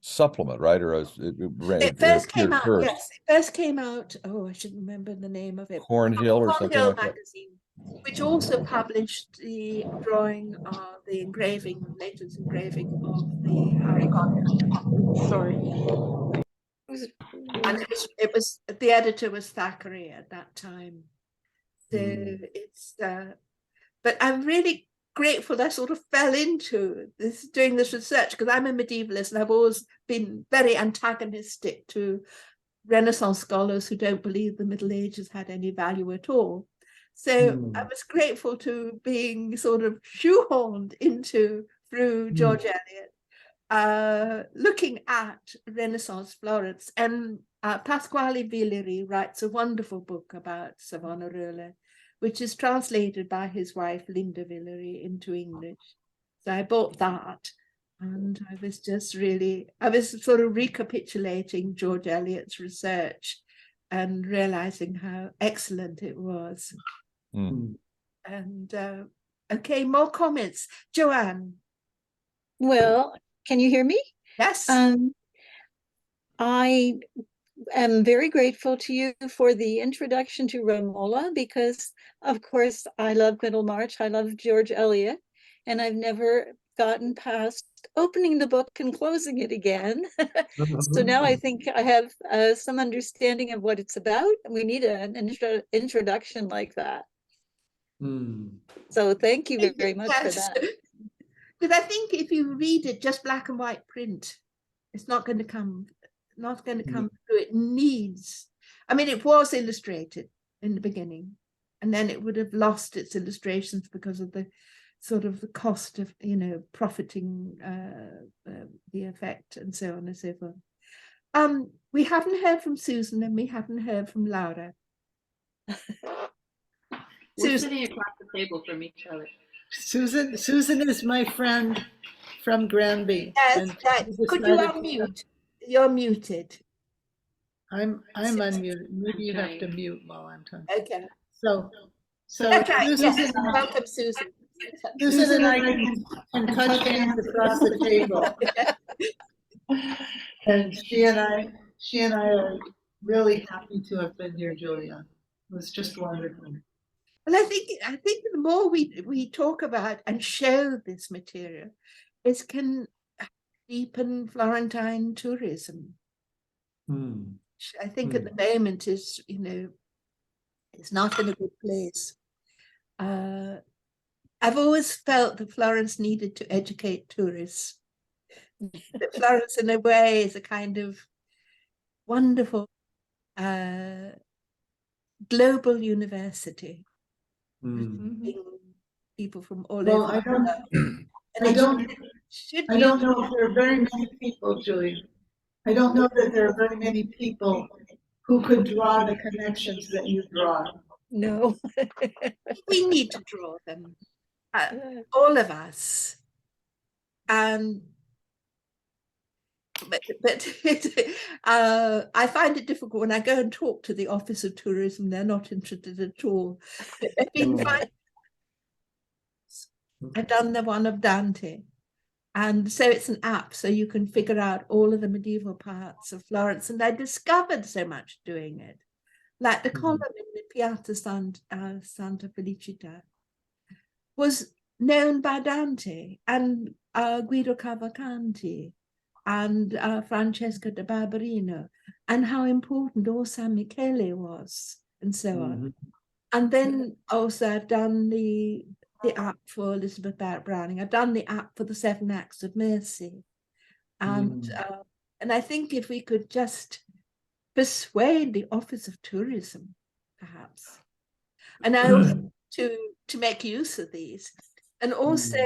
supplement, right? Or it first came out. First. Yes, it first came out. Oh, I should remember the name of it. Cornhill or something like magazine, which also published the drawing of the engraving, Leighton's engraving of the Harry Potter. Sorry. And it was the editor was Thackeray at that time. So it's but I'm really grateful I sort of fell into this, doing this research, because I'm a medievalist and I've always been very antagonistic to Renaissance scholars who don't believe the Middle Ages had any value at all. So I was grateful to being sort of shoehorned into through George Eliot, looking at Renaissance Florence. And Pasquale Villeri writes a wonderful book about Savonarola, which is translated by his wife Linda Villeri into English. So I bought that, and I was just really, I was sort of recapitulating George Eliot's research and realizing how excellent it was. And okay, more comments. Joanne. Well, can you hear me? Yes. I am very grateful to you for the introduction to Romola because, of course, I love Middlemarch. I love George Eliot, and I've never gotten past opening the book and closing it again. So now I think I have some understanding of what it's about. We need an introduction like that. So thank you very much for that. Because I think if you read it just black and white print, it's not going to come through. It needs, I mean, it was illustrated in the beginning, and then it would have lost its illustrations because of the sort of the cost of, you know, profiting the effect and so on and so forth. We haven't heard from Susan and we haven't heard from Laura. We're sitting across the table from each other. Susan is my friend from Granby. Yes, could you unmute? You're muted. I'm unmuted. Maybe you have to mute while I'm talking. Okay. So Okay, Susan, yes. Welcome, Susan. Susan and I can touch hands across the table. And she and I are really happy to have been here, Julia. It was just wonderful. Well, I think the more we talk about and show this material, it can deepen Florentine tourism. I think at the moment is, you know, it's not in a good place. I've always felt that Florence needed to educate tourists. That Florence, in a way, is a kind of wonderful global university. People from all over. I don't know if there are very many people, Julie. I don't know that there are very many people who could draw the connections that you draw. No. We need to draw them, all of us. But I find it difficult when I go and talk to the Office of Tourism. They're not interested at all. They've been fine. I've done the one of Dante. And so it's an app, so you can figure out all of the medieval parts of Florence. And I discovered so much doing it. Like the column in the Piazza Santa Felicita was known by Dante and Guido Cavalcanti and Francesco da Barberino, and how important all San Michele was, and so on. And then also I've done the app for Elizabeth Barrett Browning. I've done the app for the 7 Acts of Mercy. And I think if we could just persuade the Office of Tourism, perhaps, and I also to make use of these. And also,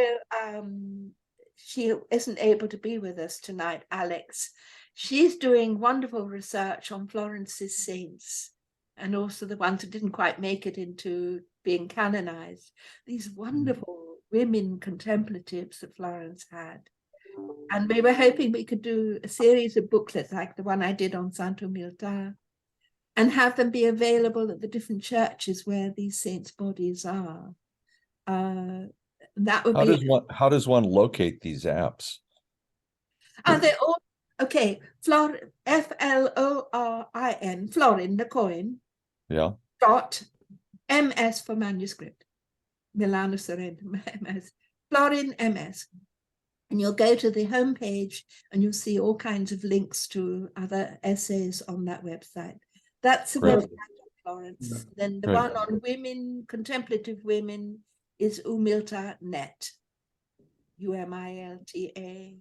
she isn't able to be with us tonight, Alex. She's doing wonderful research on Florence's saints, and also the ones who didn't quite make it into being canonized. These wonderful women contemplatives that Florence had. And we were hoping we could do a series of booklets like the one I did on Santa Umiltà, and have them be available at the different churches where these saints' bodies are. That would how does one locate these apps? They're all okay. Florin, Florin, the coin. Yeah. .ms for manuscript. Milano Sorrento MS. Florin MS. And you'll go to the homepage and you'll see all kinds of links to other essays on that website. That's the website on Florence. Then the one on women, contemplative women, is umilta.net. UMILTA.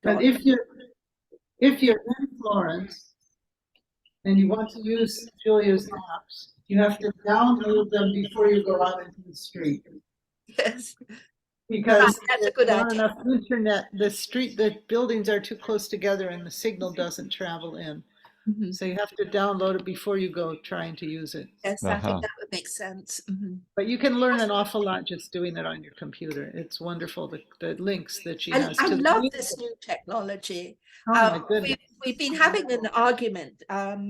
But if you're in Florence and you want to use Julia's apps, you have to download them before you go out into the street. Yes. Because that's a good there's not idea. enough internet. The buildings are too close together and the signal doesn't travel in. So you have to download it before you go trying to use it. Yes, I think that would make sense. But you can learn an awful lot just doing it on your computer. It's wonderful, the links that she has. I love this new technology. Oh my goodness. We've been having an argument.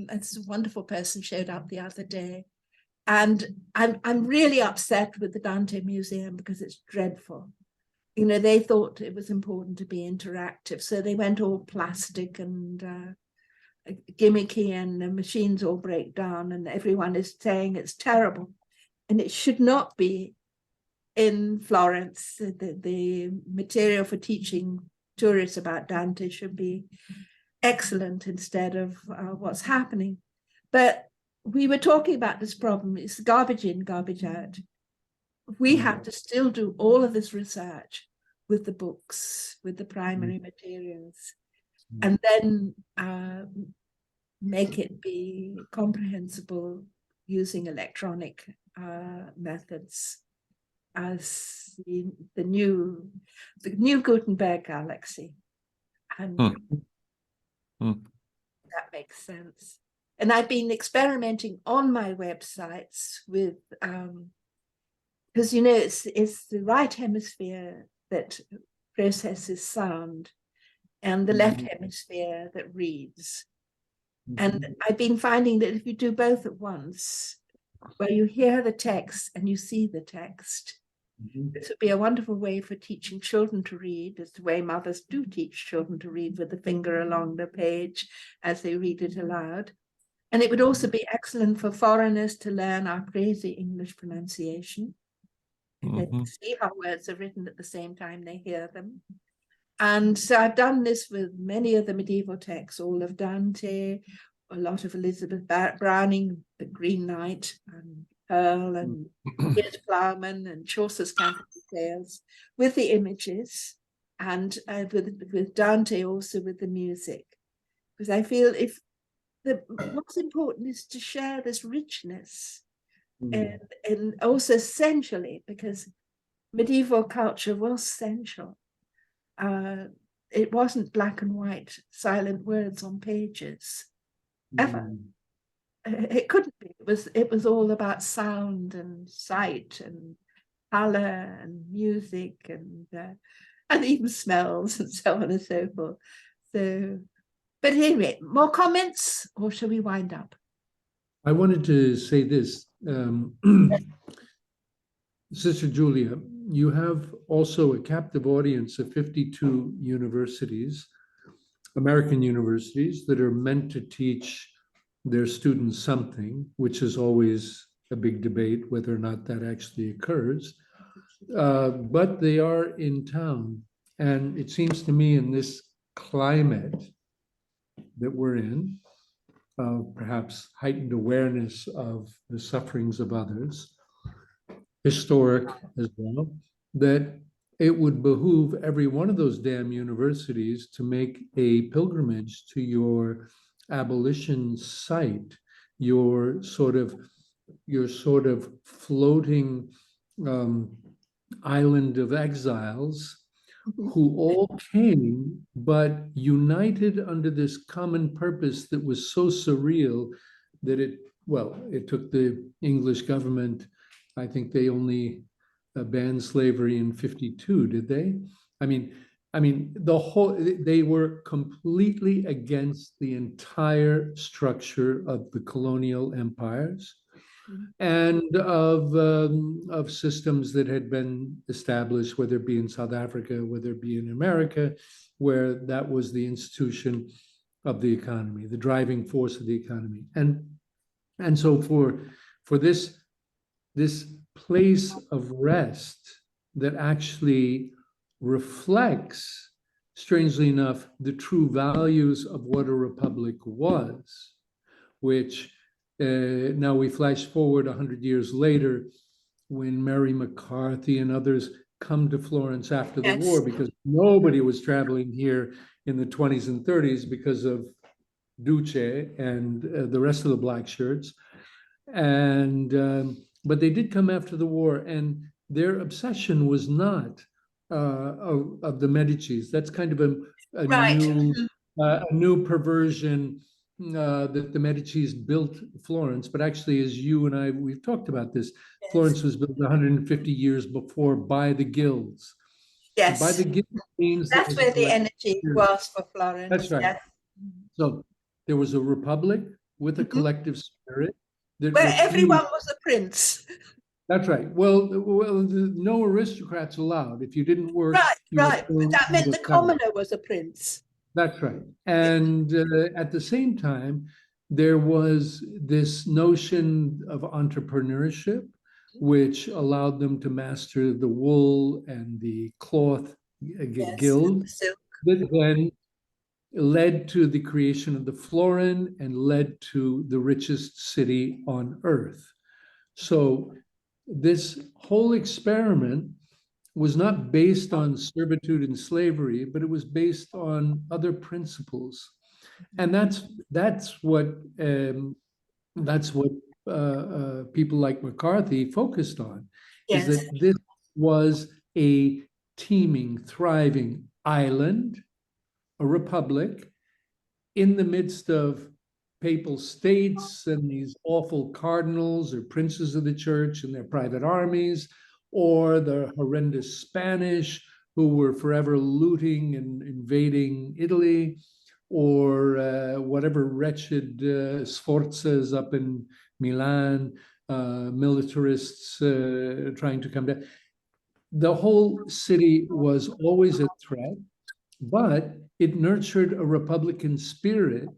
This wonderful person showed up the other day. And I'm really upset with the Dante Museum because it's dreadful. You know, they thought it was important to be interactive, so they went all plastic and gimmicky and the machines all break down and everyone is saying it's terrible. And it should not be in Florence. The material for teaching tourists about Dante should be excellent instead of what's happening. But we were talking about this problem. It's garbage in, garbage out. We have to still do all of this research with the books, with the primary materials, and then make it be comprehensible using electronic methods as the new Gutenberg galaxy. And that makes sense. And I've been experimenting on my websites with, because you know, it's the right hemisphere that processes sound and the left hemisphere that reads. And I've been finding that if you do both at once, where you hear the text and you see the text, this would be a wonderful way for teaching children to read. It's the way mothers do teach children to read, with the finger along the page as they read it aloud. And it would also be excellent for foreigners to learn our crazy English pronunciation. They can see how words are written at the same time they hear them. And so I've done this with many of the medieval texts, all of Dante, a lot of Elizabeth Browning, The Green Knight, and Pearl, and Piers Plowman, and Chaucer's Canterbury Tales, with the images, and with Dante also with the music. Because I feel what's important is to share this richness, and also sensually, because medieval culture was sensual. It wasn't black and white, silent words on pages, ever. It couldn't be. It was all about sound and sight and color and music and even smells and so on and so forth. So, but anyway, more comments, or shall we wind up? I wanted to say this, Sister Julia. You have also a captive audience of 52 universities, American universities, that are meant to teach their students something, which is always a big debate whether or not that actually occurs. But they are in town. And it seems to me in this climate that we're in, perhaps heightened awareness of the sufferings of others, historic as well, that it would behoove every one of those damn universities to make a pilgrimage to your abolition site, your sort of floating island of exiles who all came, but united under this common purpose that was so surreal that it took the English government, I think they only banned slavery in 52, did they? I mean, they were completely against the entire structure of the colonial empires and of systems that had been established, whether it be in South Africa, whether it be in America, where that was the institution of the economy, the driving force of the economy. And so for this place of rest that actually reflects, strangely enough, the true values of what a republic was, which now we flash forward 100 years later, when Mary McCarthy and others come to Florence after the war, because nobody was traveling here in the 20s and 30s because of Duce and the rest of the black shirts. And but they did come after the war, and their obsession was not of the Medicis. That's kind of a new perversion that the Medicis built Florence. But actually, as you and I, we've talked about this, Florence was built 150 years before by the guilds. Yes. By the guilds means that's where the energy was for Florence. That's right. Yes. So there was a republic with a collective spirit. Where everyone was a prince. That's right. Well, no aristocrats allowed. If you didn't work, right. But that meant the commoner was a prince. That's right. And at the same time, there was this notion of entrepreneurship, which allowed them to master the wool and the cloth guild, that then led to the creation of the florin and led to the richest city on earth. So this whole experiment was not based on servitude and slavery, but it was based on other principles, and that's what people like McCarthy focused on, is that this was a teeming, thriving island, a republic, in the midst of papal states and these awful cardinals or princes of the church and their private armies, or the horrendous Spanish who were forever looting and invading Italy, or whatever wretched Sforzas up in Milan, militarists trying to come down. The whole city was always a threat, but it nurtured a Republican spirit.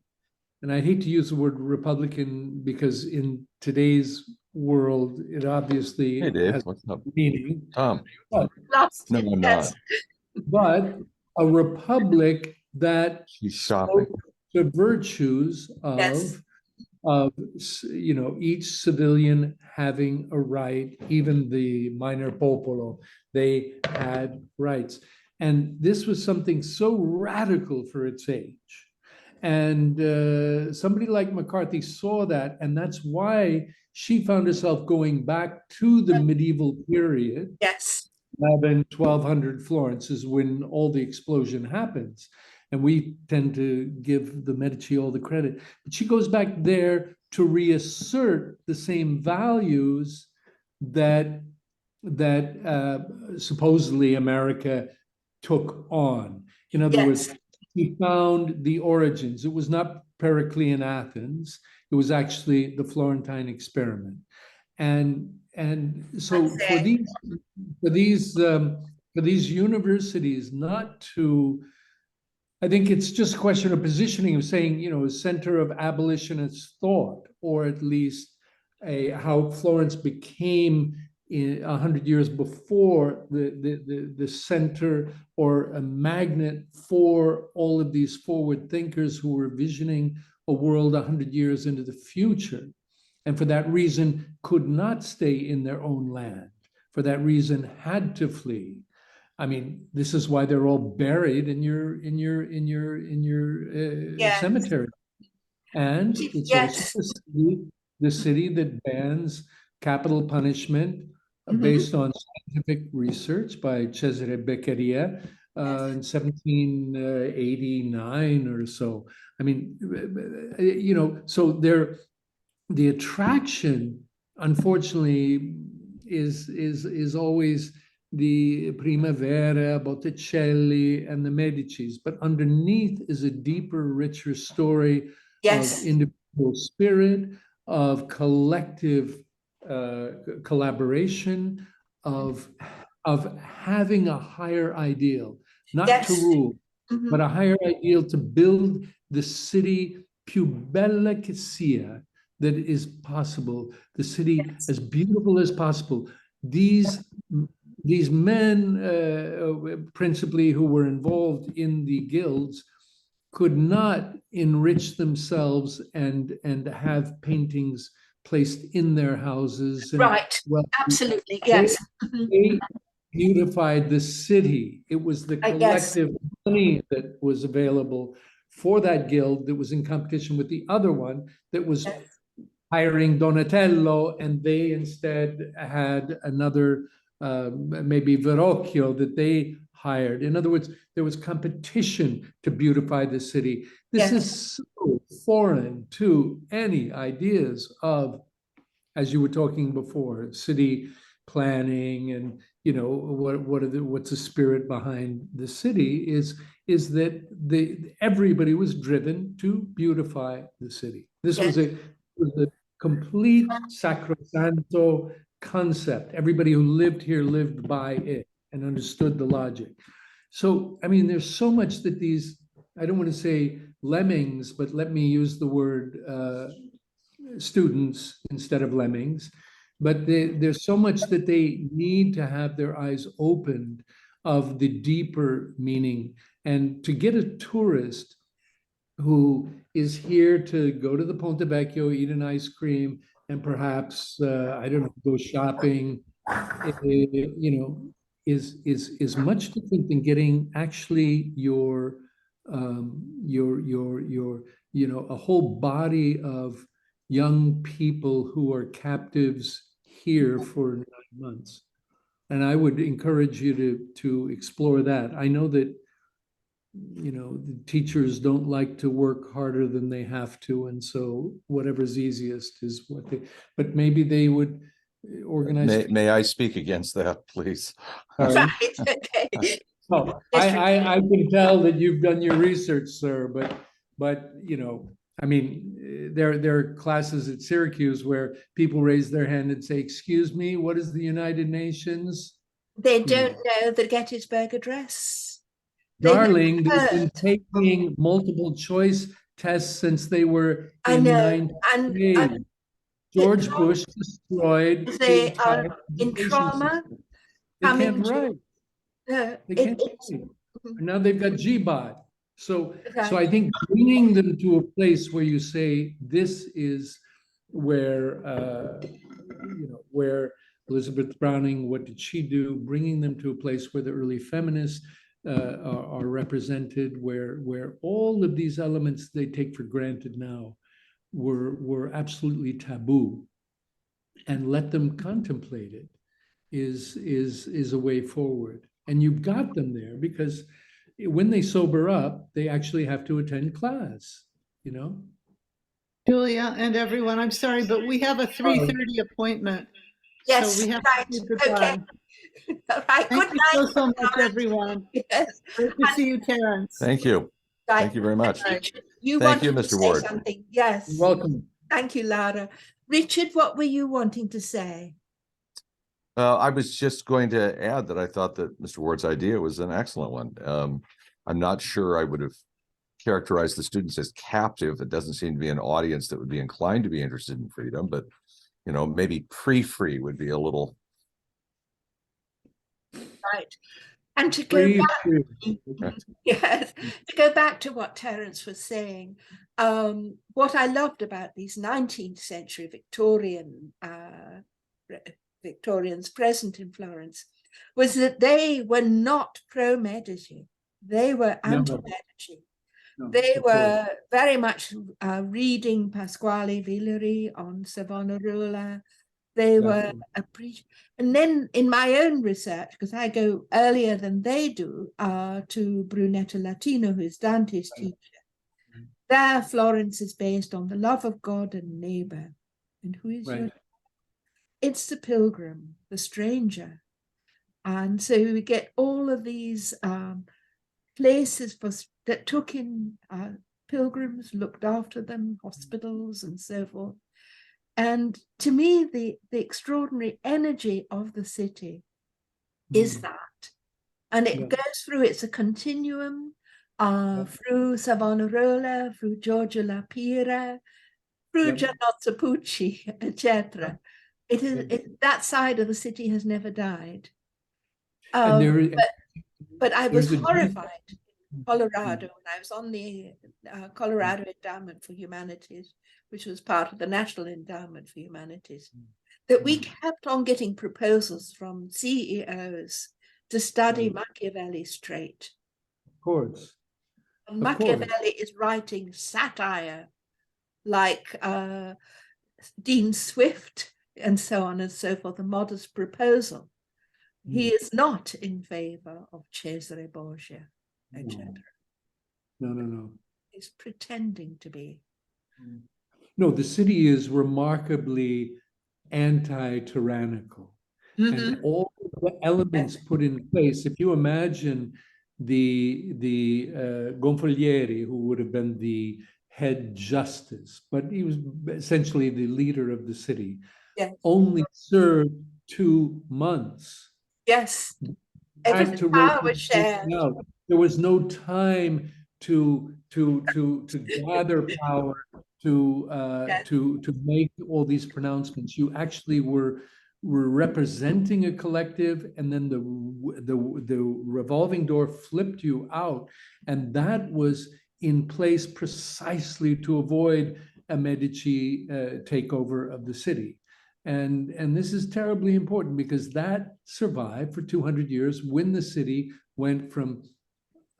And I hate to use the word Republican because in today's world, it obviously has meaning. Tom. But, No, I'm not. But a republic that spoke the virtues of each civilian having a right, even the minor popolo, they had rights. And this was something so radical for its age. And somebody like McCarthy saw that, and that's why she found herself going back to the medieval period. 1200 Florence is when all the explosion happens. And we tend to give the Medici all the credit. But she goes back there to reassert the same values that supposedly America took on. In other words, he found the origins. It was not Periclean Athens. It was actually the Florentine experiment. And so for these universities not to, I think it's just a question of positioning, of saying, a center of abolitionist thought, or at least how Florence became 100 years before the center or a magnet for all of these forward thinkers who were visioning a world 100 years into the future. And for that reason, could not stay in their own land. For that reason, had to flee. I mean, this is why they're all buried in your cemetery. And it's also the city that bans capital punishment based on scientific research by Cesare Beccaria in 1789 or so. I mean, so the attraction, unfortunately, is always the Primavera, Botticelli, and the Medicis. But underneath is a deeper, richer story of individual spirit, of collective collaboration, of having a higher ideal, not to rule, but a higher ideal to build the city più bella che sia that is possible, the city as beautiful as possible. These men, principally who were involved in the guilds, could not enrich themselves and have paintings placed in their houses. And, absolutely, yes. They beautified the city. It was the collective money that was available for that guild that was in competition with the other one that was hiring Donatello, and they instead had another, maybe Verrocchio, that they hired. In other words, there was competition to beautify the city. This is so foreign to any ideas of, as you were talking before, city planning and what's the spirit behind the city is that everybody was driven to beautify the city. This was a complete sacrosanto concept. Everybody who lived here lived by it and understood the logic. So, I mean, there's so much that these I don't want to say lemmings, but let me use the word students instead of lemmings. But there's so much that they need to have their eyes opened of the deeper meaning. And to get a tourist who is here to go to the Ponte Vecchio, eat an ice cream, and perhaps, I don't know, go shopping, you know, is much different than getting actually your, you know, a whole body of young people who are captives here for 9 months. And I would encourage you to explore that. I know that, you know, the teachers don't like to work harder than they have to, and so whatever's easiest is what they, but maybe they would organize. May I speak against that, please? Sorry. Right, okay. Oh, I can tell that you've done your research, sir, but you know, I mean, there are classes at Syracuse where people raise their hand and say, "Excuse me, what is the United Nations?" They don't know the Gettysburg Address. Darling, they've been taking multiple choice tests since they were I in know, ninth grade. George Bush destroyed the they entire are in education trauma. system. They can't write. They can't write. Now they've got GBOT. So I think bringing them to a place where you say this is where you know, where Elizabeth Browning, what did she do? Bringing them to a place where the early feminists are represented, where all of these elements they take for granted now were absolutely taboo, and let them contemplate it is a way forward. And you've got them there because when they sober up, they actually have to attend class, you know? Julia and everyone, I'm sorry, but we have a 3:30 appointment. Yes, So we have right. to say goodbye. Okay. All right. Thank Good you night. so much, everyone. Yes. Great to see you, Terrence. Thank you. Right. Thank you very much. You Thank you, wanted to Mr. say Ward. something? Yes. You're welcome. Thank you, Lara. Richard, what were you wanting to say? I was just going to add that I thought that Mr. Ward's idea was an excellent one. I'm not sure I would have characterized the students as captive. It doesn't seem to be an audience that would be inclined to be interested in freedom, but you know, maybe pre-free would be a little. Right. And to go back, yes, to go back to what Terence was saying, what I loved about these 19th century Victorians present in Florence was that they were not pro-Medici. They were anti-Medici. They were very much reading Pasquale Villeri on Savonarola. They were and then in my own research, because I go earlier than they do, to Brunetto Latino, who's Dante's teacher. There, Florence is based on the love of God and neighbor. And who is your? It's the pilgrim, the stranger. And so we get all of these places that took in pilgrims, looked after them, hospitals and so forth. And to me, the extraordinary energy of the city is that. And it goes through, it's a continuum through Savonarola, through Giorgio La Pira, through Giannozzo Pucci, etc. It is that side of the city has never died. But I was horrified in Colorado when I was on the Colorado Endowment for Humanities, which was part of the National Endowment for Humanities, that we kept on getting proposals from CEOs to study Machiavelli straight. Of course. And Machiavelli is writing satire like Dean Swift and so on and so forth, a modest proposal. He is not in favor of Cesare Borgia, etc. No. He's pretending to be. No, the city is remarkably anti-tyrannical. And all the elements put in place. If you imagine the Gonfalonieri, who would have been the head justice, but he was essentially the leader of the city, only served 2 months. Yes, every power was shared. There was no time to gather power, to make all these pronouncements. You actually were representing a collective, and then the revolving door flipped you out, and that was in place precisely to avoid a Medici takeover of the city. And this is terribly important because that survived for 200 years when the city went from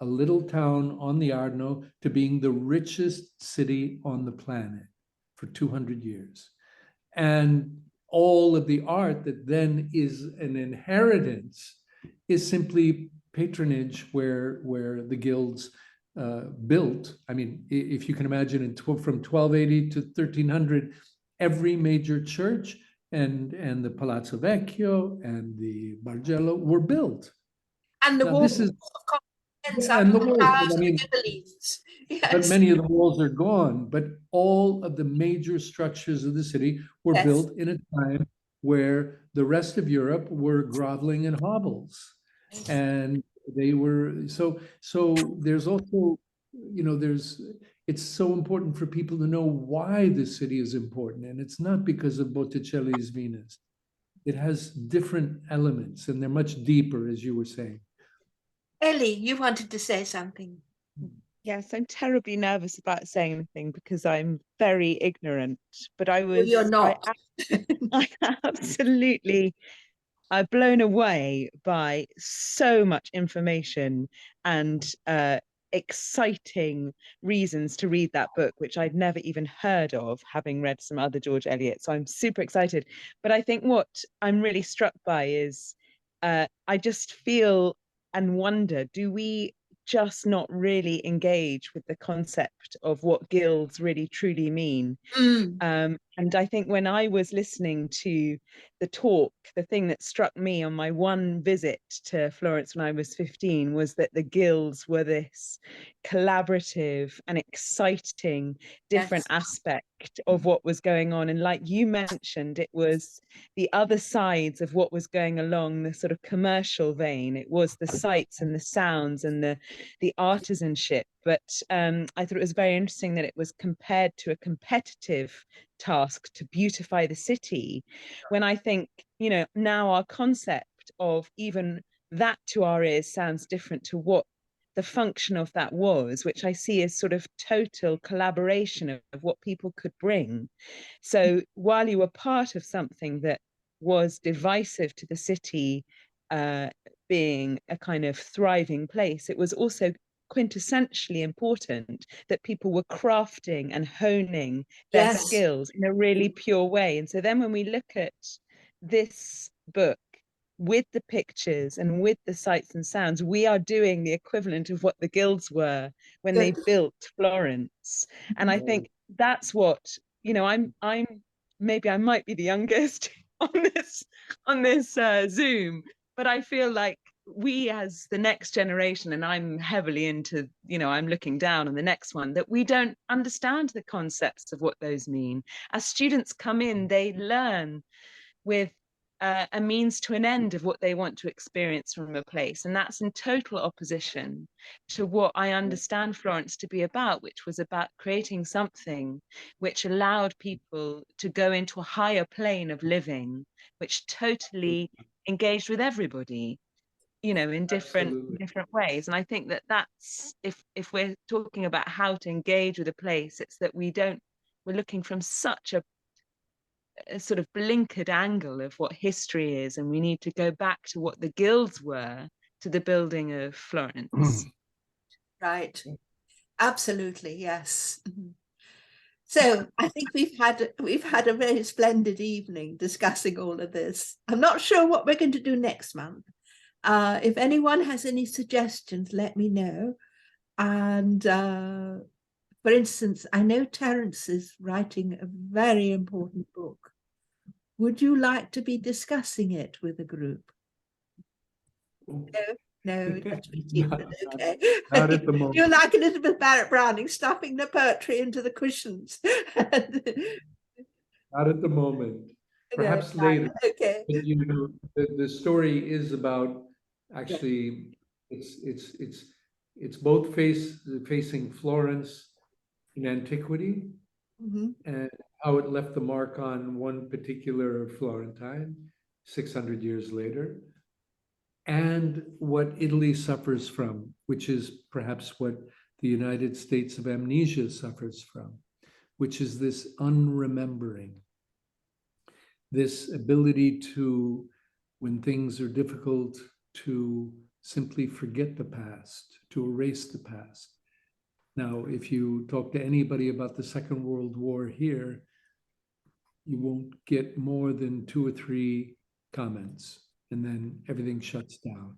a little town on the Arno to being the richest city on the planet for 200 years. And all of the art that then is an inheritance is simply patronage where the guilds built. I mean, if you can imagine, from 1280 to 1300, every major church and the Palazzo Vecchio and the Bargello were built. And the walls of confidence and the walls, I mean, yes. But many of the walls are gone. But all of the major structures of the city were built in a time where the rest of Europe were groveling in hovels, and they were so. There's also, it's so important for people to know why the city is important, and it's not because of Botticelli's Venus. It has different elements, and they're much deeper, as you were saying. Ellie, you wanted to say something. Yes, I'm terribly nervous about saying anything because I'm very ignorant. But I was. Well, you're not. I absolutely blown away by so much information and exciting reasons to read that book, which I'd never even heard of, having read some other George Eliot. So I'm super excited. But I think what I'm really struck by is I just feel and wonder, do we just not really engage with the concept of what guilds really truly mean? And I think when I was listening to the talk, the thing that struck me on my one visit to Florence when I was 15 was that the guilds were this collaborative and exciting different aspect of what was going on. And like you mentioned, it was the other sides of what was going along the sort of commercial vein. It was the sights and the sounds and the artisanship. But I thought it was very interesting that it was compared to a competitive task to beautify the city, when I think, now our concept of even that to our ears sounds different to what the function of that was, which I see as sort of total collaboration of what people could bring. So while you were part of something that was divisive to the city being a kind of thriving place, it was also quintessentially important that people were crafting and honing their skills in a really pure way. And so then when we look at this book with the pictures and with the sights and sounds, we are doing the equivalent of what the guilds were when they built Florence. And I think that's what, I'm maybe I might be the youngest on this Zoom, but I feel like we as the next generation, and I'm heavily into, I'm looking down on the next one, that we don't understand the concepts of what those mean. As students come in, they learn with a means to an end of what they want to experience from a place. And that's in total opposition to what I understand Florence to be about, which was about creating something which allowed people to go into a higher plane of living, which totally engaged with everybody, in different ways. And I think that that's, if we're talking about how to engage with a place, it's that we're looking from such a sort of blinkered angle of what history is, and we need to go back to what the guilds were to the building of Florence. Right. Absolutely, yes. So I think we've had a very splendid evening discussing all of this. I'm not sure what we're going to do next month. If anyone has any suggestions, let me know. And for instance, I know Terence is writing a very important book. Would you like to be discussing it with a group? No, that's okay. Not at the moment. You're like Elizabeth Barrett Browning, stuffing the poetry into the cushions. Not at the moment. Perhaps later. Okay. But, the story is about, actually, it's it's both facing Florence in antiquity and how it left the mark on one particular Florentine 600 years later, and what Italy suffers from, which is perhaps what the United States of amnesia suffers from, which is this unremembering, this ability to, when things are difficult, to simply forget the past, to erase the past. Now, if you talk to anybody about the Second World War here, you won't get more than 2 or 3 comments, and then everything shuts down.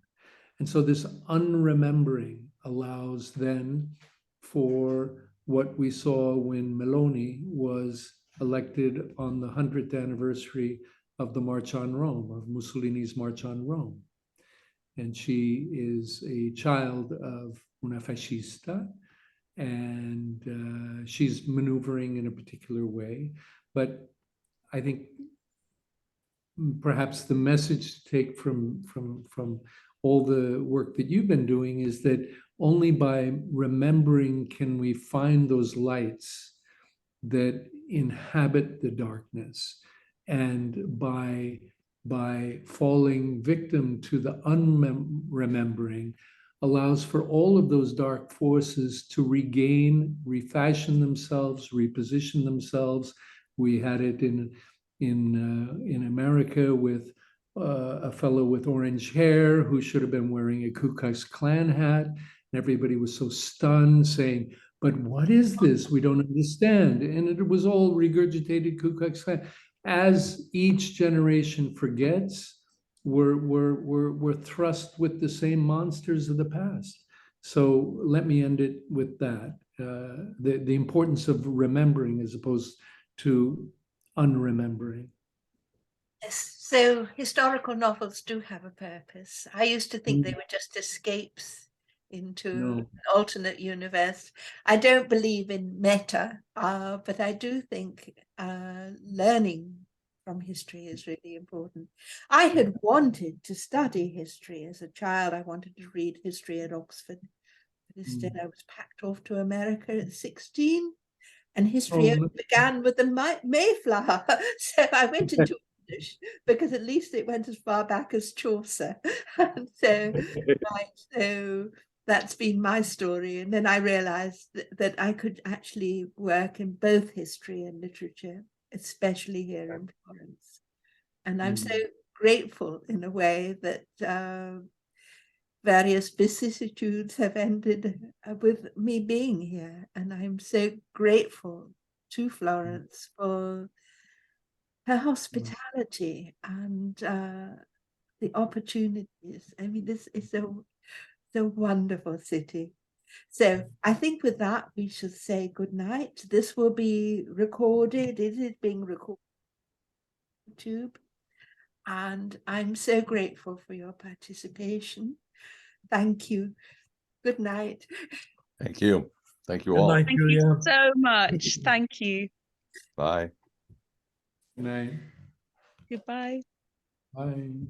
And so this unremembering allows then for what we saw when Meloni was elected on the 100th anniversary of the March on Rome, of Mussolini's March on Rome. And she is a child of una fascista, and she's maneuvering in a particular way. But I think perhaps the message to take from all the work that you've been doing is that only by remembering can we find those lights that inhabit the darkness, and by falling victim to the unremembering allows for all of those dark forces to regain, refashion themselves, reposition themselves. We had it in America with a fellow with orange hair who should have been wearing a Ku Klux Klan hat. And everybody was so stunned, saying, "But what is this? We don't understand." And it was all regurgitated Ku Klux Klan. As each generation forgets, we're thrust with the same monsters of the past. So let me end it with that. The importance of remembering as opposed to unremembering. Yes, so historical novels do have a purpose. I used to think they were just escapes into an alternate universe. I don't believe in meta, but I do think learning from history is really important. I had wanted to study history as a child. I wanted to read history at Oxford, but instead I was packed off to America at 16. And history began with the Mayflower. So I went into English because at least it went as far back as Chaucer. And so, so that's been my story. And then I realized that I could actually work in both history and literature, especially here in Florence. And I'm so grateful in a way that various vicissitudes have ended with me being here. And I'm so grateful to Florence for her hospitality and the opportunities. I mean, this is a wonderful city. So I think with that, we should say good night. This will be recorded. It is being recorded on YouTube. And I'm so grateful for your participation. Thank you. Good night. Thank you. Thank you all. Thank you so much. Thank you. Bye. Good night. Goodbye. Bye.